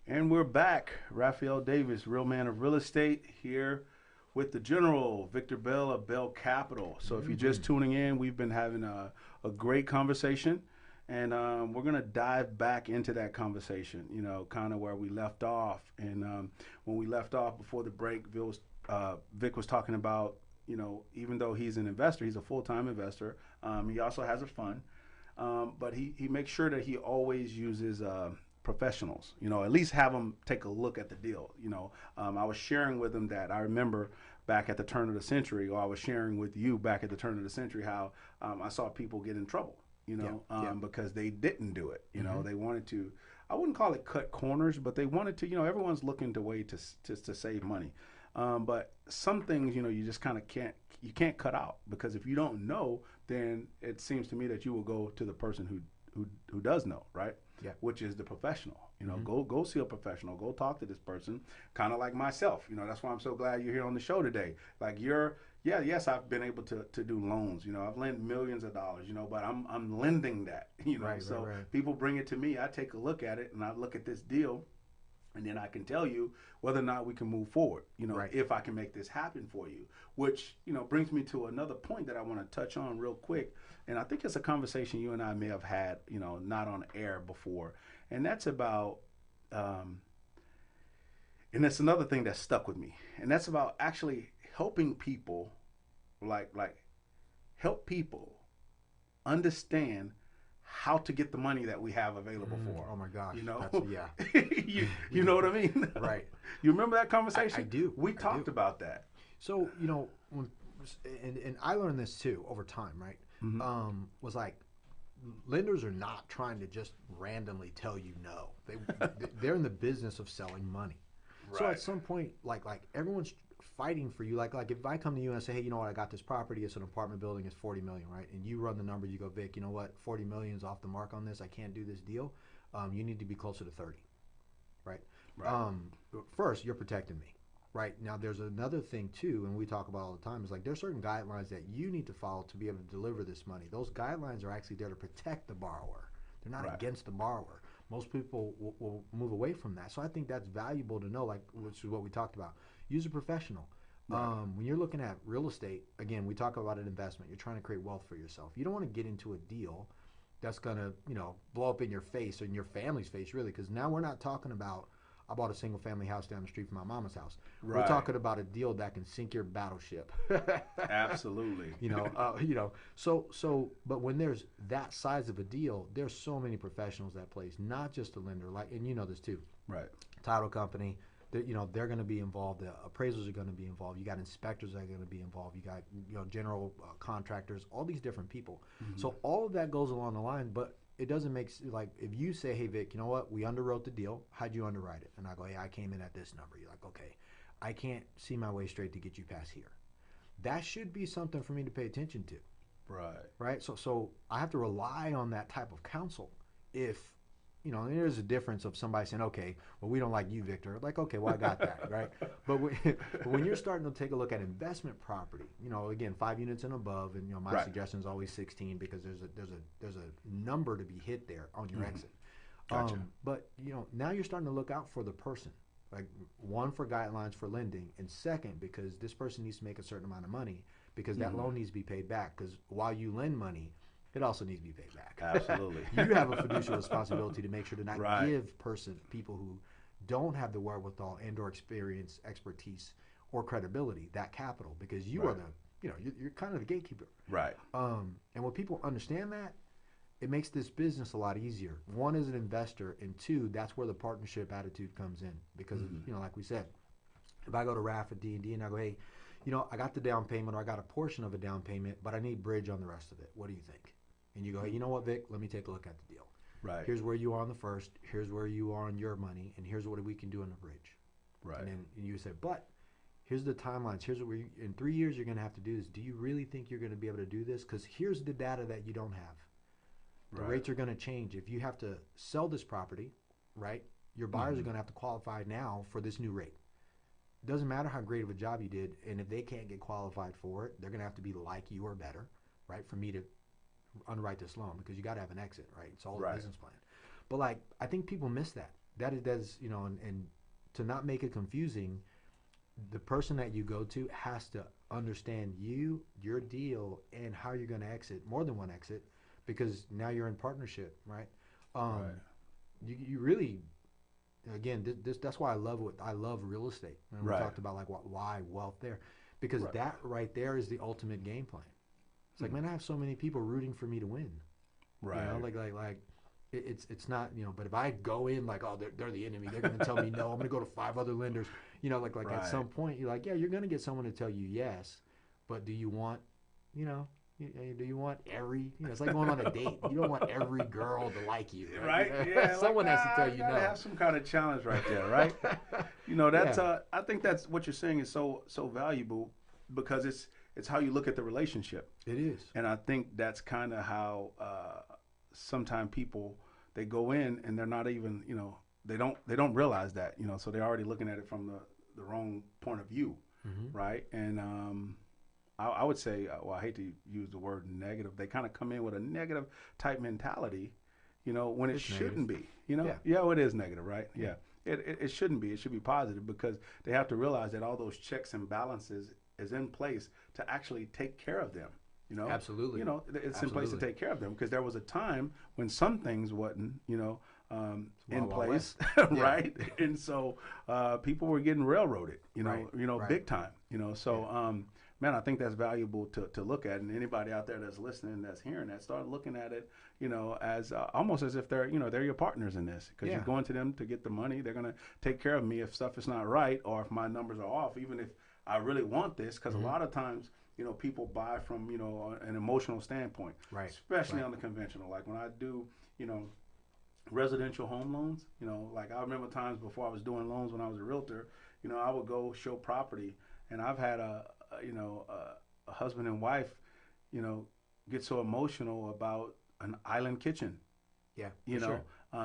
And we're back. Raphael Davis, real man of real estate, here with the General, Victor Bell of Bell Capital. So if you're just tuning in, we've been having a great conversation, and we're going to dive back into that conversation, kind of where we left off. And when we left off before the break, Vic was talking about, even though he's an investor, he's a full-time investor. He also has a fund, but he makes sure that he always uses professionals, at least have them take a look at the deal. I was sharing with him that I remember back at the turn of the century, or I was sharing with you back at the turn of the century, how I saw people get in trouble, because they didn't do it. They wanted to, I wouldn't call it cut corners, but they wanted to, everyone's looking to way to save money. But some things, you just kind of can't cut out, because if you don't know, then it seems to me that you will go to the person who does know, right? Yeah. Which is the professional. Go see a professional. Go talk to this person. Kind of like myself. That's why I'm so glad you're here on the show today. Like yes, I've been able to do loans. I've lent millions of dollars. But I'm lending that. Right. People bring it to me. I take a look at it, and I look at this deal, And then I can tell you whether or not we can move forward, if I can make this happen for you, which, brings me to another point that I want to touch on real quick. And I think it's a conversation you and I may have had, not on air before. And that's about, and that's another thing that stuck with me. And that's about actually helping people, help people understand how to get the money that we have available for. Oh my gosh. Yeah. you know what I mean? Right. You remember that conversation? I do. We talked about that. So, and I learned this too over time, right? Mm-hmm. Was like, lenders are not trying to just randomly tell you no. They're in the business of selling money. Right. So at some point, like everyone's fighting for you. Like if I come to you and say, hey, you know what, I got this property, it's an apartment building, it's $40 million, right? And you run the numbers, you go, Vic, you know what, $40 million is off the mark on this, I can't do this deal. You need to be closer to 30, right? First, you're protecting me, right? Now there's another thing too, and we talk about all the time, is like there's certain guidelines that you need to follow to be able to deliver this money. Those guidelines are actually there to protect the borrower. They're not against the borrower. Most people will move away from that. So I think that's valuable to know, which is what we talked about. Use a professional. When you're looking at real estate, again, we talk about an investment. You're trying to create wealth for yourself. You don't want to get into a deal that's going to, blow up in your face or in your family's face, really, because now we're not talking about, I bought a single family house down the street from my mama's house. Right. We're talking about a deal that can sink your battleship. Absolutely. But when there's that size of a deal, there's so many professionals that place, not just a lender, and you know this too. Right. Title company, they're going to be involved. The appraisals are going to be involved. You got inspectors that are going to be involved. You got general contractors, all these different people. Mm-hmm. So all of that goes along the line, but it doesn't make, if you say, hey, Vic, you know what, we underwrote the deal. How'd you underwrite it? And I go, hey, I came in at this number. You're like, okay, I can't see my way straight to get you past here. That should be something for me to pay attention to. Right. So I have to rely on that type of counsel. If, there's a difference of somebody saying, okay, well, we don't like you, Victor. Like, okay, well, I got that, right? But when you're starting to take a look at investment property, again, 5 units and above, and my suggestion is always 16 because there's a number to be hit there on your exit. Gotcha. But now you're starting to look out for the person. Like, one, for guidelines for lending, and second, because this person needs to make a certain amount of money because that loan needs to be paid back. Because while you lend money, it also needs to be paid back. Absolutely. You have a fiduciary responsibility to make sure to not give people who don't have the wherewithal and or experience, expertise, or credibility that capital, because you are the, you're kind of the gatekeeper. Right. And when people understand that, it makes this business a lot easier. One, as an investor, and two, that's where the partnership attitude comes in. Because, like we said, if I go to RAF at D&D and I go, hey, I got the down payment, or I got a portion of a down payment, but I need bridge on the rest of it. What do you think? And you go, hey, you know what, Vic? Let me take a look at the deal. Right. Here's where you are on the first. Here's where you are on your money, and here's what we can do on the bridge. Right. And then you say, but here's the timelines. Here's what in 3 years you're going to have to do this. Do you really think you're going to be able to do this? Because here's the data that you don't have. The rates are going to change. If you have to sell this property, right, your buyers are going to have to qualify now for this new rate. It doesn't matter how great of a job you did, and if they can't get qualified for it, they're going to have to be like you or better, right, for me to underwrite this loan, because you got to have an exit, right? It's all a business plan. But I think people miss that. That is, and to not make it confusing, the person that you go to has to understand your deal, and how you're going to exit, more than one exit, because now you're in partnership, right? You really, again, that's why I love real estate. And we talked about why wealth there, because that right there is the ultimate game plan. It's like, man, I have so many people rooting for me to win. Right. It's not, but if I go in oh, they're the enemy, they're going to tell me no, I'm going to go to 5 other lenders, at some point you're like, yeah, you're going to get someone to tell you yes, but do you want, do you want every, it's like going on a date. You don't want every girl to like you. Right? Yeah. Someone has to tell you no. Have some kind of challenge right there, right? That's, I think that's what you're saying is so valuable, because it's how you look at the relationship. It is. And I think that's kind of how sometimes people, they go in and they're not even, they don't realize that, so they're already looking at it from the wrong point of view, right? And I would say, I hate to use the word negative, they kind of come in with a negative type mentality, when it shouldn't be, Yeah, well, it is negative, right? Yeah. It shouldn't be. It should be positive because they have to realize that all those checks and balances is in place to actually take care of them. You know, Absolutely. You know, it's in place to take care of them because there was a time when some things wasn't, you know, in place, right? And so people were getting railroaded, you know, big time, you know. So, man, I think that's valuable to look at. And anybody out there that's listening, that's hearing that, start looking at it, you know, as almost as if they're, you know, they're your partners in this because you're going to them to get the money. They're going to take care of me if stuff is not right or if my numbers are off, even if I really want this, because a lot of times, you know, people buy from, you know, an emotional standpoint, especially on the conventional. Like when I do, you know, residential home loans, you know, like I remember times before I was doing loans when I was a realtor, you know, I would go show property, and I've had a husband and wife, you know, get so emotional about an island kitchen. Yeah, you know,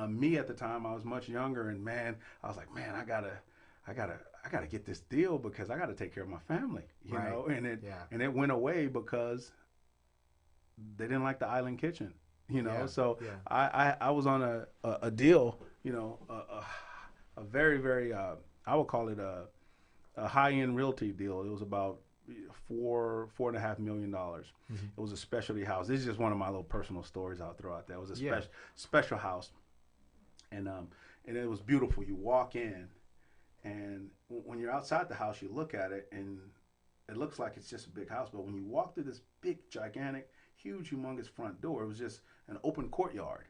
me at the time, I was much younger, and man, I was like, man, I gotta get this deal because I gotta take care of my family, you know, and it went away because they didn't like the island kitchen. You know, I was on a deal, you know, a very, very, I would call it a high-end realty deal. It was about $4.5 million. It was a specialty house. This is just one of my little personal stories I'll throw out there. It was a special house, and it was beautiful. You walk in, and when you're outside the house, you look at it, and it looks like it's just a big house. But when you walk through this big, gigantic, huge, humongous front door, it was just an open courtyard,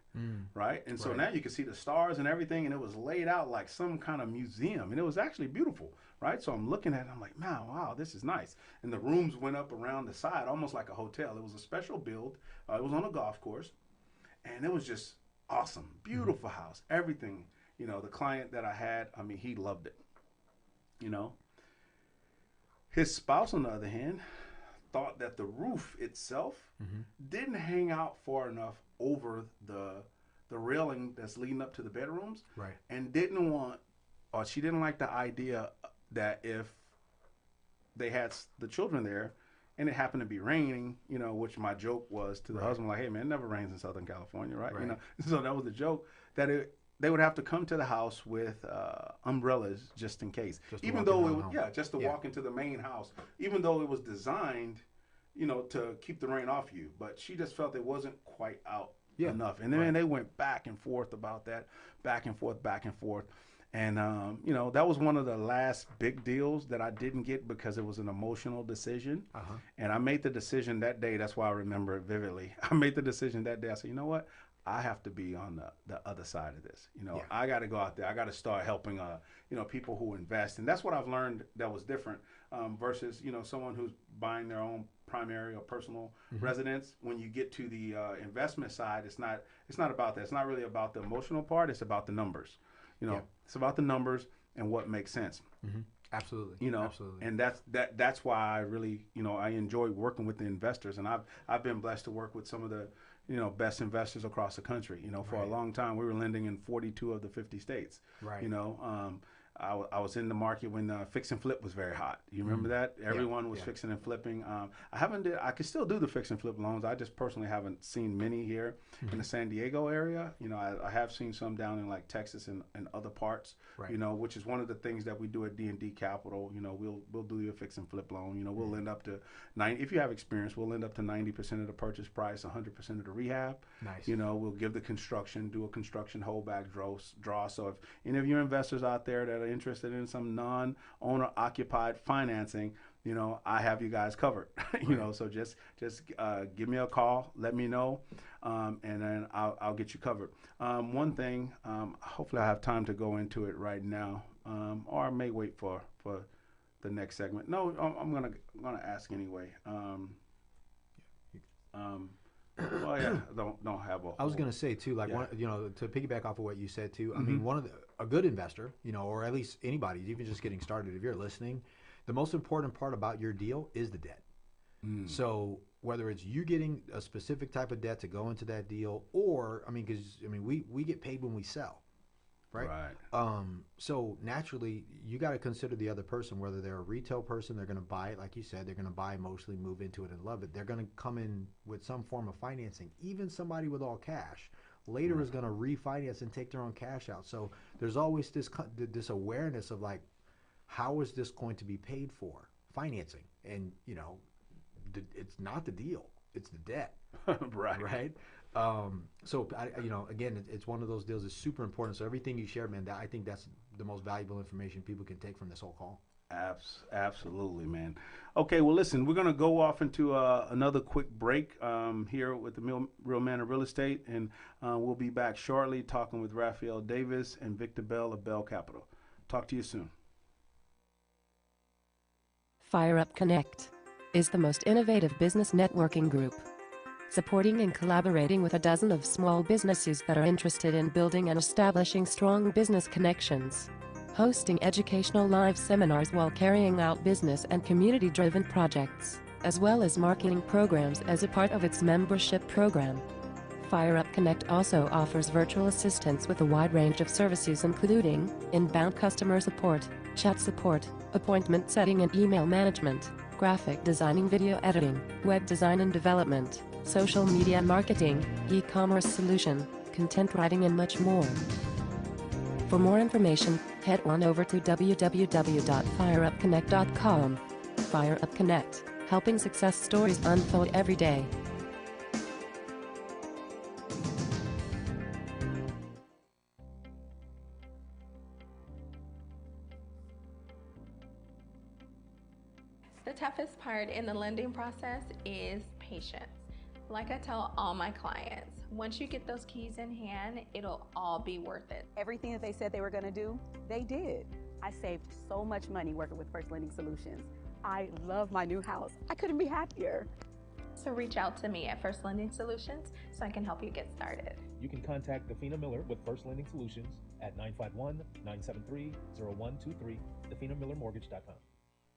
right? And so now you can see the stars and everything, and it was laid out like some kind of museum, and it was actually beautiful, right? So I'm looking at it, I'm like, man, wow, this is nice. And the rooms went up around the side, almost like a hotel. It was a special build. It was on a golf course, and it was just awesome, beautiful house, everything. You know, the client that I had, I mean, he loved it, you know. His spouse, on the other hand, thought that the roof itself didn't hang out far enough over the railing that's leading up to the bedrooms, and didn't want, or she didn't like the idea that if they had the children there and it happened to be raining, you know, which my joke was to the husband, like, hey man, it never rains in Southern California, right? You know, so that was the joke, that they would have to come to the house with umbrellas just in case, even though it was, just to walk into the main house, even though it was designed, you know, to keep the rain off you. But she just felt it wasn't quite out enough. And then they went back and forth about that, back and forth. And, you know, that was one of the last big deals that I didn't get because it was an emotional decision. And I made the decision that day. That's why I remember it vividly. I made the decision that day. I said, you know what? I have to be on the other side of this. You know, I got to go out there. I got to start helping, you know, people who invest. And that's what I've learned that was different versus, you know, someone who's buying their own primary or personal residence. When you get to the investment side, it's not about that. It's not really about the emotional part. It's about the numbers. You know, it's about the numbers and what makes sense. Absolutely. You know, and that's why I really, you know, I enjoy working with the investors, and I've been blessed to work with some of the, you know, best investors across the country. You know, for a long time we were lending in 42 of the 50 states. You know, I was in the market when fix and flip was very hot. You remember that? Everyone was fixing and flipping. I could still do the fix and flip loans. I just personally haven't seen many here in the San Diego area. You know, I have seen some down in like Texas and other parts. You know, which is one of the things that we do at D&D Capital. You know, we'll do your fix and flip loan. You know, we'll end up to 90. If you have experience, we'll end up to 90% of the purchase price, 100% of the rehab. You know, we'll give the construction, do a construction holdback draw. So if any of your investors out there that are interested in some non-owner occupied financing, you know, I have you guys covered. You know, so just give me a call, let me know, and then I'll get you covered. One thing, hopefully I have time to go into it right now, or I may wait for the next segment. No, I'm gonna ask anyway. Well, yeah, don't have a. I was going to say too, like one, you know, to piggyback off of what you said too. I mean, a good investor, you know, or at least anybody, even just getting started, if you're listening, the most important part about your deal is the debt. So whether it's you getting a specific type of debt to go into that deal, or I mean, because I mean, we get paid when we sell. Right. So naturally, you got to consider the other person, whether they're a retail person, they're going to buy it, like you said, they're going to buy mostly, move into it and love it. They're going to come in with some form of financing. Even somebody with all cash, later is going to refinance and take their own cash out. So there's always this awareness of like, how is this going to be paid for? Financing. And, it's not the deal. It's the debt. Right. Right? So, again, it's one of those deals that's super important. So everything you share, man, I think that's the most valuable information people can take from this whole call. Absolutely, man. Okay, well, listen, we're going to go off into another quick break here with the Real Man of Real Estate, and we'll be back shortly talking with Raphael Davis and Victor Bell of Bell Capital. Talk to you soon. Fire Up Connect is the most innovative business networking group, supporting and collaborating with a dozen of small businesses that are interested in building and establishing strong business connections, hosting educational live seminars while carrying out business and community-driven projects, as well as marketing programs as a part of its membership program. Fire Up Connect also offers virtual assistance with a wide range of services including inbound customer support, chat support, appointment setting and email management, graphic designing, video editing, web design and development, social media marketing, e-commerce solution, content writing, and much more. For more information, head on over to www.fireupconnect.com. Fire Up Connect, helping success stories unfold every day. The toughest part in the lending process is patience. Like I tell all my clients, once you get those keys in hand, it'll all be worth it. Everything that they said they were going to do, they did. I saved so much money working with First Lending Solutions. I love my new house. I couldn't be happier. So reach out to me at First Lending Solutions so I can help you get started. You can contact Defina Miller with First Lending Solutions at 951-973-0123, definamillermortgage.com.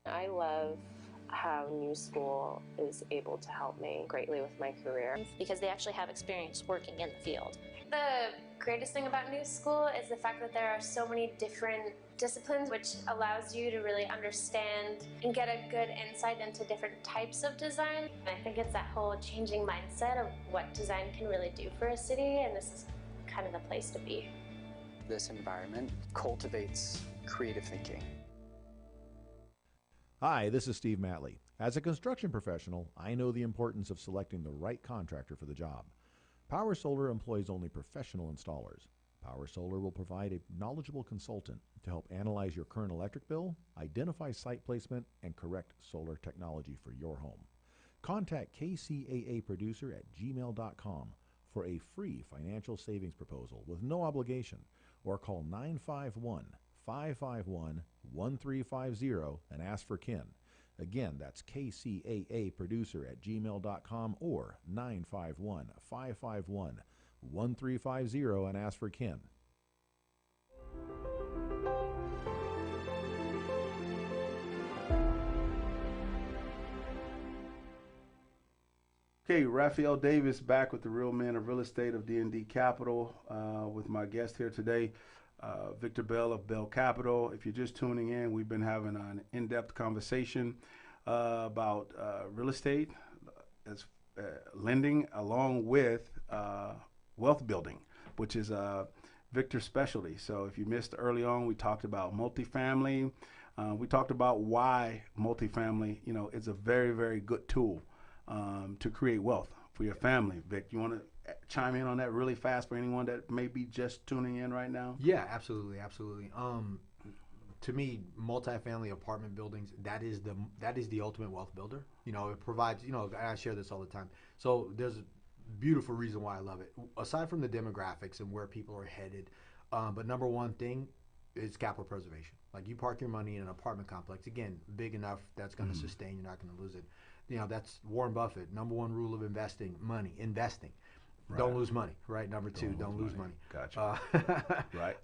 I love how New School is able to help me greatly with my career because they actually have experience working in the field. The greatest thing about New School is the fact that there are so many different disciplines, which allows you to really understand and get a good insight into different types of design. And I think it's that whole changing mindset of what design can really do for a city, and this is kind of the place to be. This environment cultivates creative thinking. Hi, this is Steve Matley. As a construction professional, I know the importance of selecting the right contractor for the job. Power Solar employs only professional installers. Power Solar will provide a knowledgeable consultant to help analyze your current electric bill, identify site placement, and correct solar technology for your home. Contact KCAA producer at gmail.com for a free financial savings proposal with no obligation, or call 951-551-1350 and ask for Ken. Again, that's KCAA producer at gmail.com or 951-551-1350 and ask for Ken. Okay, Raphael Davis back with the Real Man of Real Estate of D&D Capital with my guest here today, Victor Bell of Bell Capital. If you're just tuning in, we've been having an in-depth conversation about real estate, as lending, along with wealth building, which is Victor's specialty. So if you missed early on, we talked about multifamily. We talked about why multifamily, is a very, very good tool to create wealth for your family. Vic, you want to chime in on that really fast for anyone that may be just tuning in right now? Yeah, absolutely. To me, multifamily apartment buildings, that is the ultimate wealth builder. It provides, I share this all the time. So there's a beautiful reason why I love it. Aside from the demographics and where people are headed, but number one thing is capital preservation. Like, you park your money in an apartment complex, again, big enough that's going to sustain, you're not going to lose it. That's Warren Buffett, number one rule of investing. Right. Don't lose money, right? Number two, don't lose money. Gotcha. Right.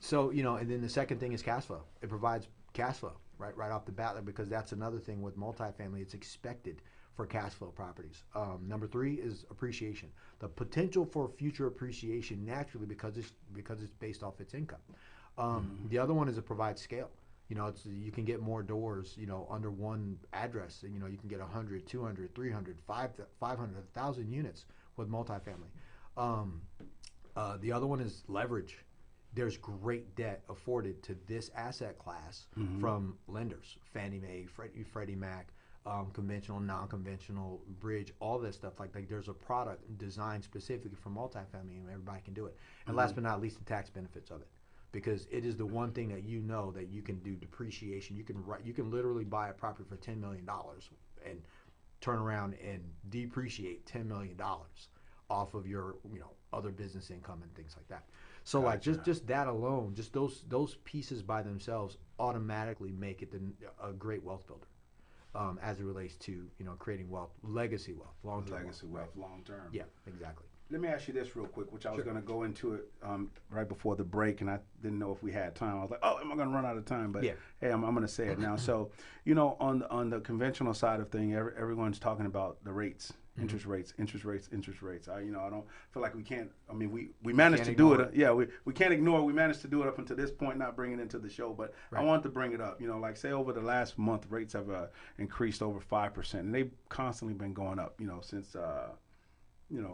So, and then the second thing is cash flow. It provides cash flow right off the bat, because that's another thing with multifamily. It's expected for cash flow properties. Number three is appreciation. The potential for future appreciation naturally because it's based off its income. The other one is it provides scale. You can get more doors, under one address. You can get 100, 200, 300, 500, 1,000 units with multifamily. The other one is leverage. There's great debt afforded to this asset class from lenders, Fannie Mae, Freddie Mac, conventional, non-conventional, bridge, all this stuff. Like there's a product designed specifically for multifamily, and everybody can do it. And last but not least, the tax benefits of it, because it is the one thing that you know that you can do depreciation. You can literally buy a property for $10 million and turn around and depreciate $10 million off of your other business income and things like that. So like just that alone, just those pieces by themselves automatically make it a great wealth builder, as it relates to creating wealth, legacy wealth, long term. Legacy wealth, long term. Yeah, exactly. Let me ask you this real quick, which I was going to go into it right before the break, and I didn't know if we had time. I was like, oh, am I going to run out of time? But hey, I'm going to say it now. So, on the conventional side of thing, everyone's talking about the rates. Interest rates. I don't feel like we can't. I mean, we managed to do it. Yeah, we can't ignore it. We managed to do it up until this point, not bringing it into the show. But I wanted to bring it up. Like say over the last month, rates have increased over 5%, and they've constantly been going up. Since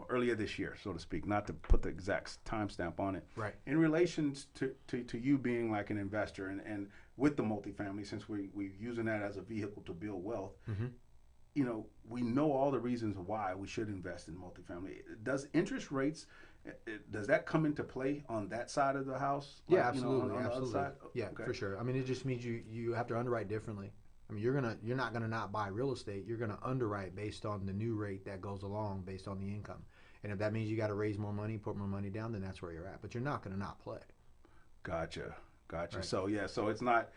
earlier this year, so to speak. Not to put the exact timestamp on it. Right. In relation to you being like an investor and with the multifamily, since we're using that as a vehicle to build wealth. We know all the reasons why we should invest in multifamily. Does interest rates, does that come into play on that side of the house? Yeah, absolutely. On the other side? Yeah, okay. For sure. I mean, it just means you have to underwrite differently. I mean, you're not gonna not buy real estate. You're gonna underwrite based on the new rate that goes along based on the income. And if that means you got to raise more money, put more money down, then that's where you're at. But you're not gonna not play. Gotcha. Right. So it's not.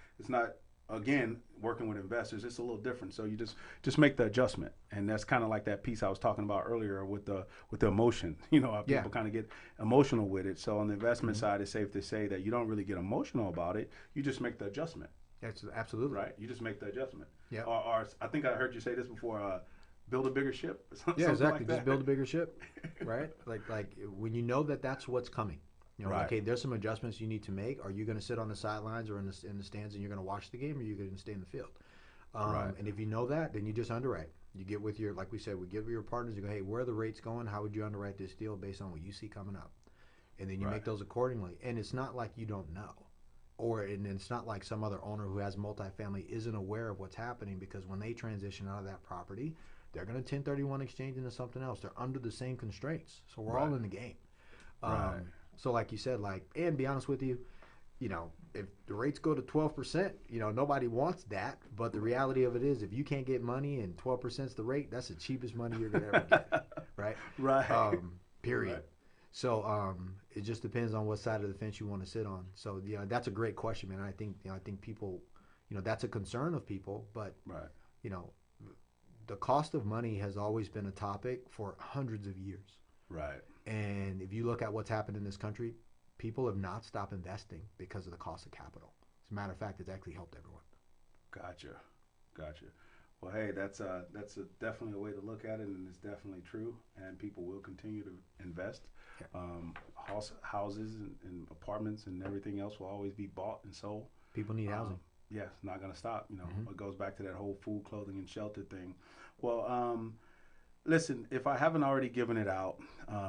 Again, working with investors, it's a little different. So you just make the adjustment, and that's kind of like that piece I was talking about earlier with the emotion. How people kind of get emotional with it. So on the investment side, it's safe to say that you don't really get emotional about it. You just make the adjustment. That's absolutely right. You just make the adjustment. Yeah. Or I think I heard you say this before. Build a bigger ship. Yeah, exactly. Like just build a bigger ship, right? Like when you know that's what's coming. Okay, there's some adjustments you need to make. Are you going to sit on the sidelines or in the stands and you're going to watch the game, or are you going to stay in the field? And if you know that, then you just underwrite. You get with your, like we said, we give your partners. You go, hey, where are the rates going? How would you underwrite this deal based on what you see coming up? And then you make those accordingly. And it's not like you don't know, and it's not like some other owner who has multifamily isn't aware of what's happening, because when they transition out of that property, they're going to 1031 exchange into something else. They're under the same constraints, so we're all in the game. So like you said, and be honest with you, if the rates go to 12%, nobody wants that. But the reality of it is, if you can't get money and 12% is the rate, that's the cheapest money you're going to ever get, right? Right. Period. Right. So it just depends on what side of the fence you want to sit on. So that's a great question, man. I think people, that's a concern of people, but the cost of money has always been a topic for hundreds of years. Right. And if you look at what's happened in this country, people have not stopped investing because of the cost of capital. As a matter of fact, it's actually helped everyone. Gotcha. Well, hey, that's definitely a way to look at it, and it's definitely true. And people will continue to invest. Houses and apartments and everything else will always be bought and sold. People need housing. Yeah, it's not going to stop. It goes back to that whole food, clothing, and shelter thing. Well, listen, if I haven't already given it out,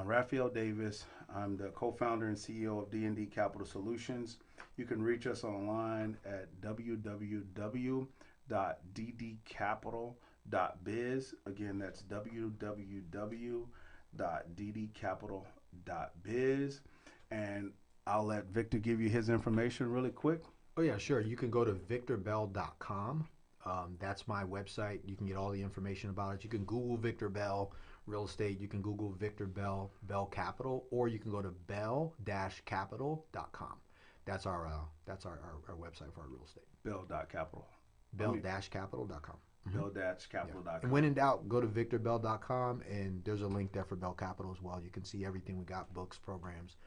Raphael Davis, I'm the co-founder and CEO of D&D Capital Solutions. You can reach us online at www.ddcapital.biz. Again, that's www.ddcapital.biz. And I'll let Victor give you his information really quick. Oh, yeah, sure. You can go to victorbell.com. That's my website. You can get all the information about it. You can Google Victor Bell Real Estate. You can Google Victor Bell Capital, or you can go to bell-capital.com. That's our website for our real estate. Bell.capital. Bell-capital.com. Bell-capital.com. And when in doubt, go to victorbell.com, and there's a link there for Bell Capital as well. You can see everything we got, books, programs,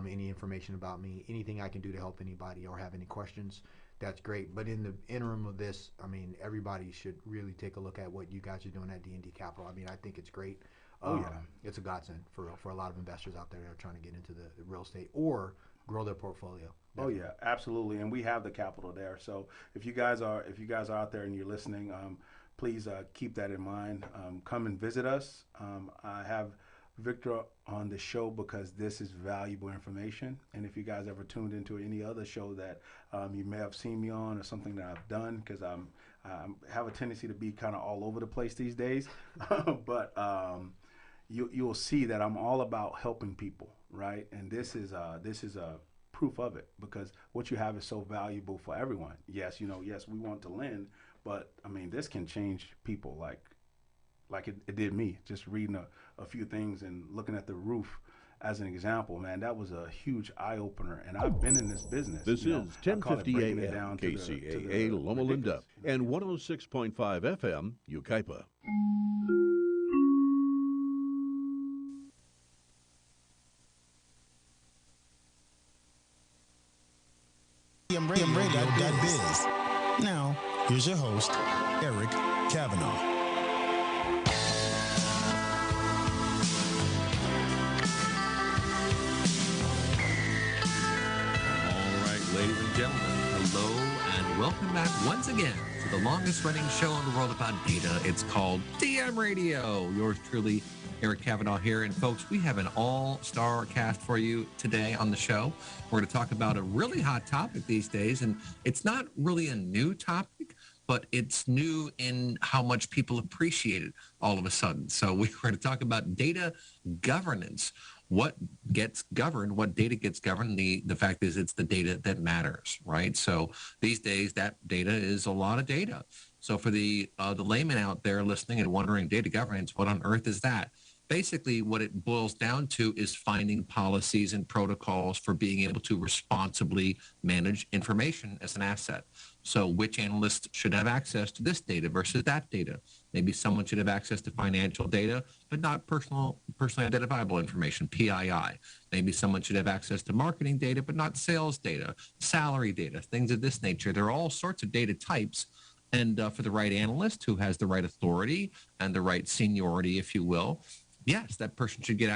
any information about me, anything I can do to help anybody or have any questions. That's great. But in the interim of this, I mean, everybody should really take a look at what you guys are doing at D&D Capital. I mean, I think it's great. It's a godsend for a lot of investors out there that are trying to get into the real estate or grow their portfolio. Definitely. Oh yeah, absolutely. And we have the capital there. So if you guys are out there and you're listening, please keep that in mind. Come and visit us. I have Victor on the show because this is valuable information. And if you guys ever tuned into any other show that you may have seen me on or something that I've done, because I have a tendency to be kind of all over the place these days, but you'll see that I'm all about helping people, right? And this is a proof of it, because what you have is so valuable for everyone. Yes, yes, we want to lend, but I mean, this can change people like it did me. Just reading a few things and looking at the roof as an example, man, that was a huge eye opener. And I've been in this business. This is 1050 AM, KCAA Loma Linda, and 106.5 FM, Yucaipa. Radio.biz. Now, here's your host, Eric Kavanaugh. Ladies and gentlemen, hello and welcome back once again to the longest running show in the world about data. It's called DM Radio. Yours truly, Eric Kavanaugh here. And folks, we have an all-star cast for you today on the show. We're going to talk about a really hot topic these days, and it's not really a new topic, but it's new in how much people appreciate it all of a sudden. So we're going to talk about data governance. What gets governed, what data gets governed, the fact is it's the data that matters, right? So these days, that data is a lot of data. So for the layman out there listening and wondering, data governance, what on earth is that? Basically, what it boils down to is finding policies and protocols for being able to responsibly manage information as an asset. So which analyst should have access to this data versus that data? Maybe someone should have access to financial data, but not personally identifiable information, PII. Maybe someone should have access to marketing data, but not sales data, salary data, things of this nature. There are all sorts of data types. And for the right analyst who has the right authority and the right seniority, if you will, yes, that person should get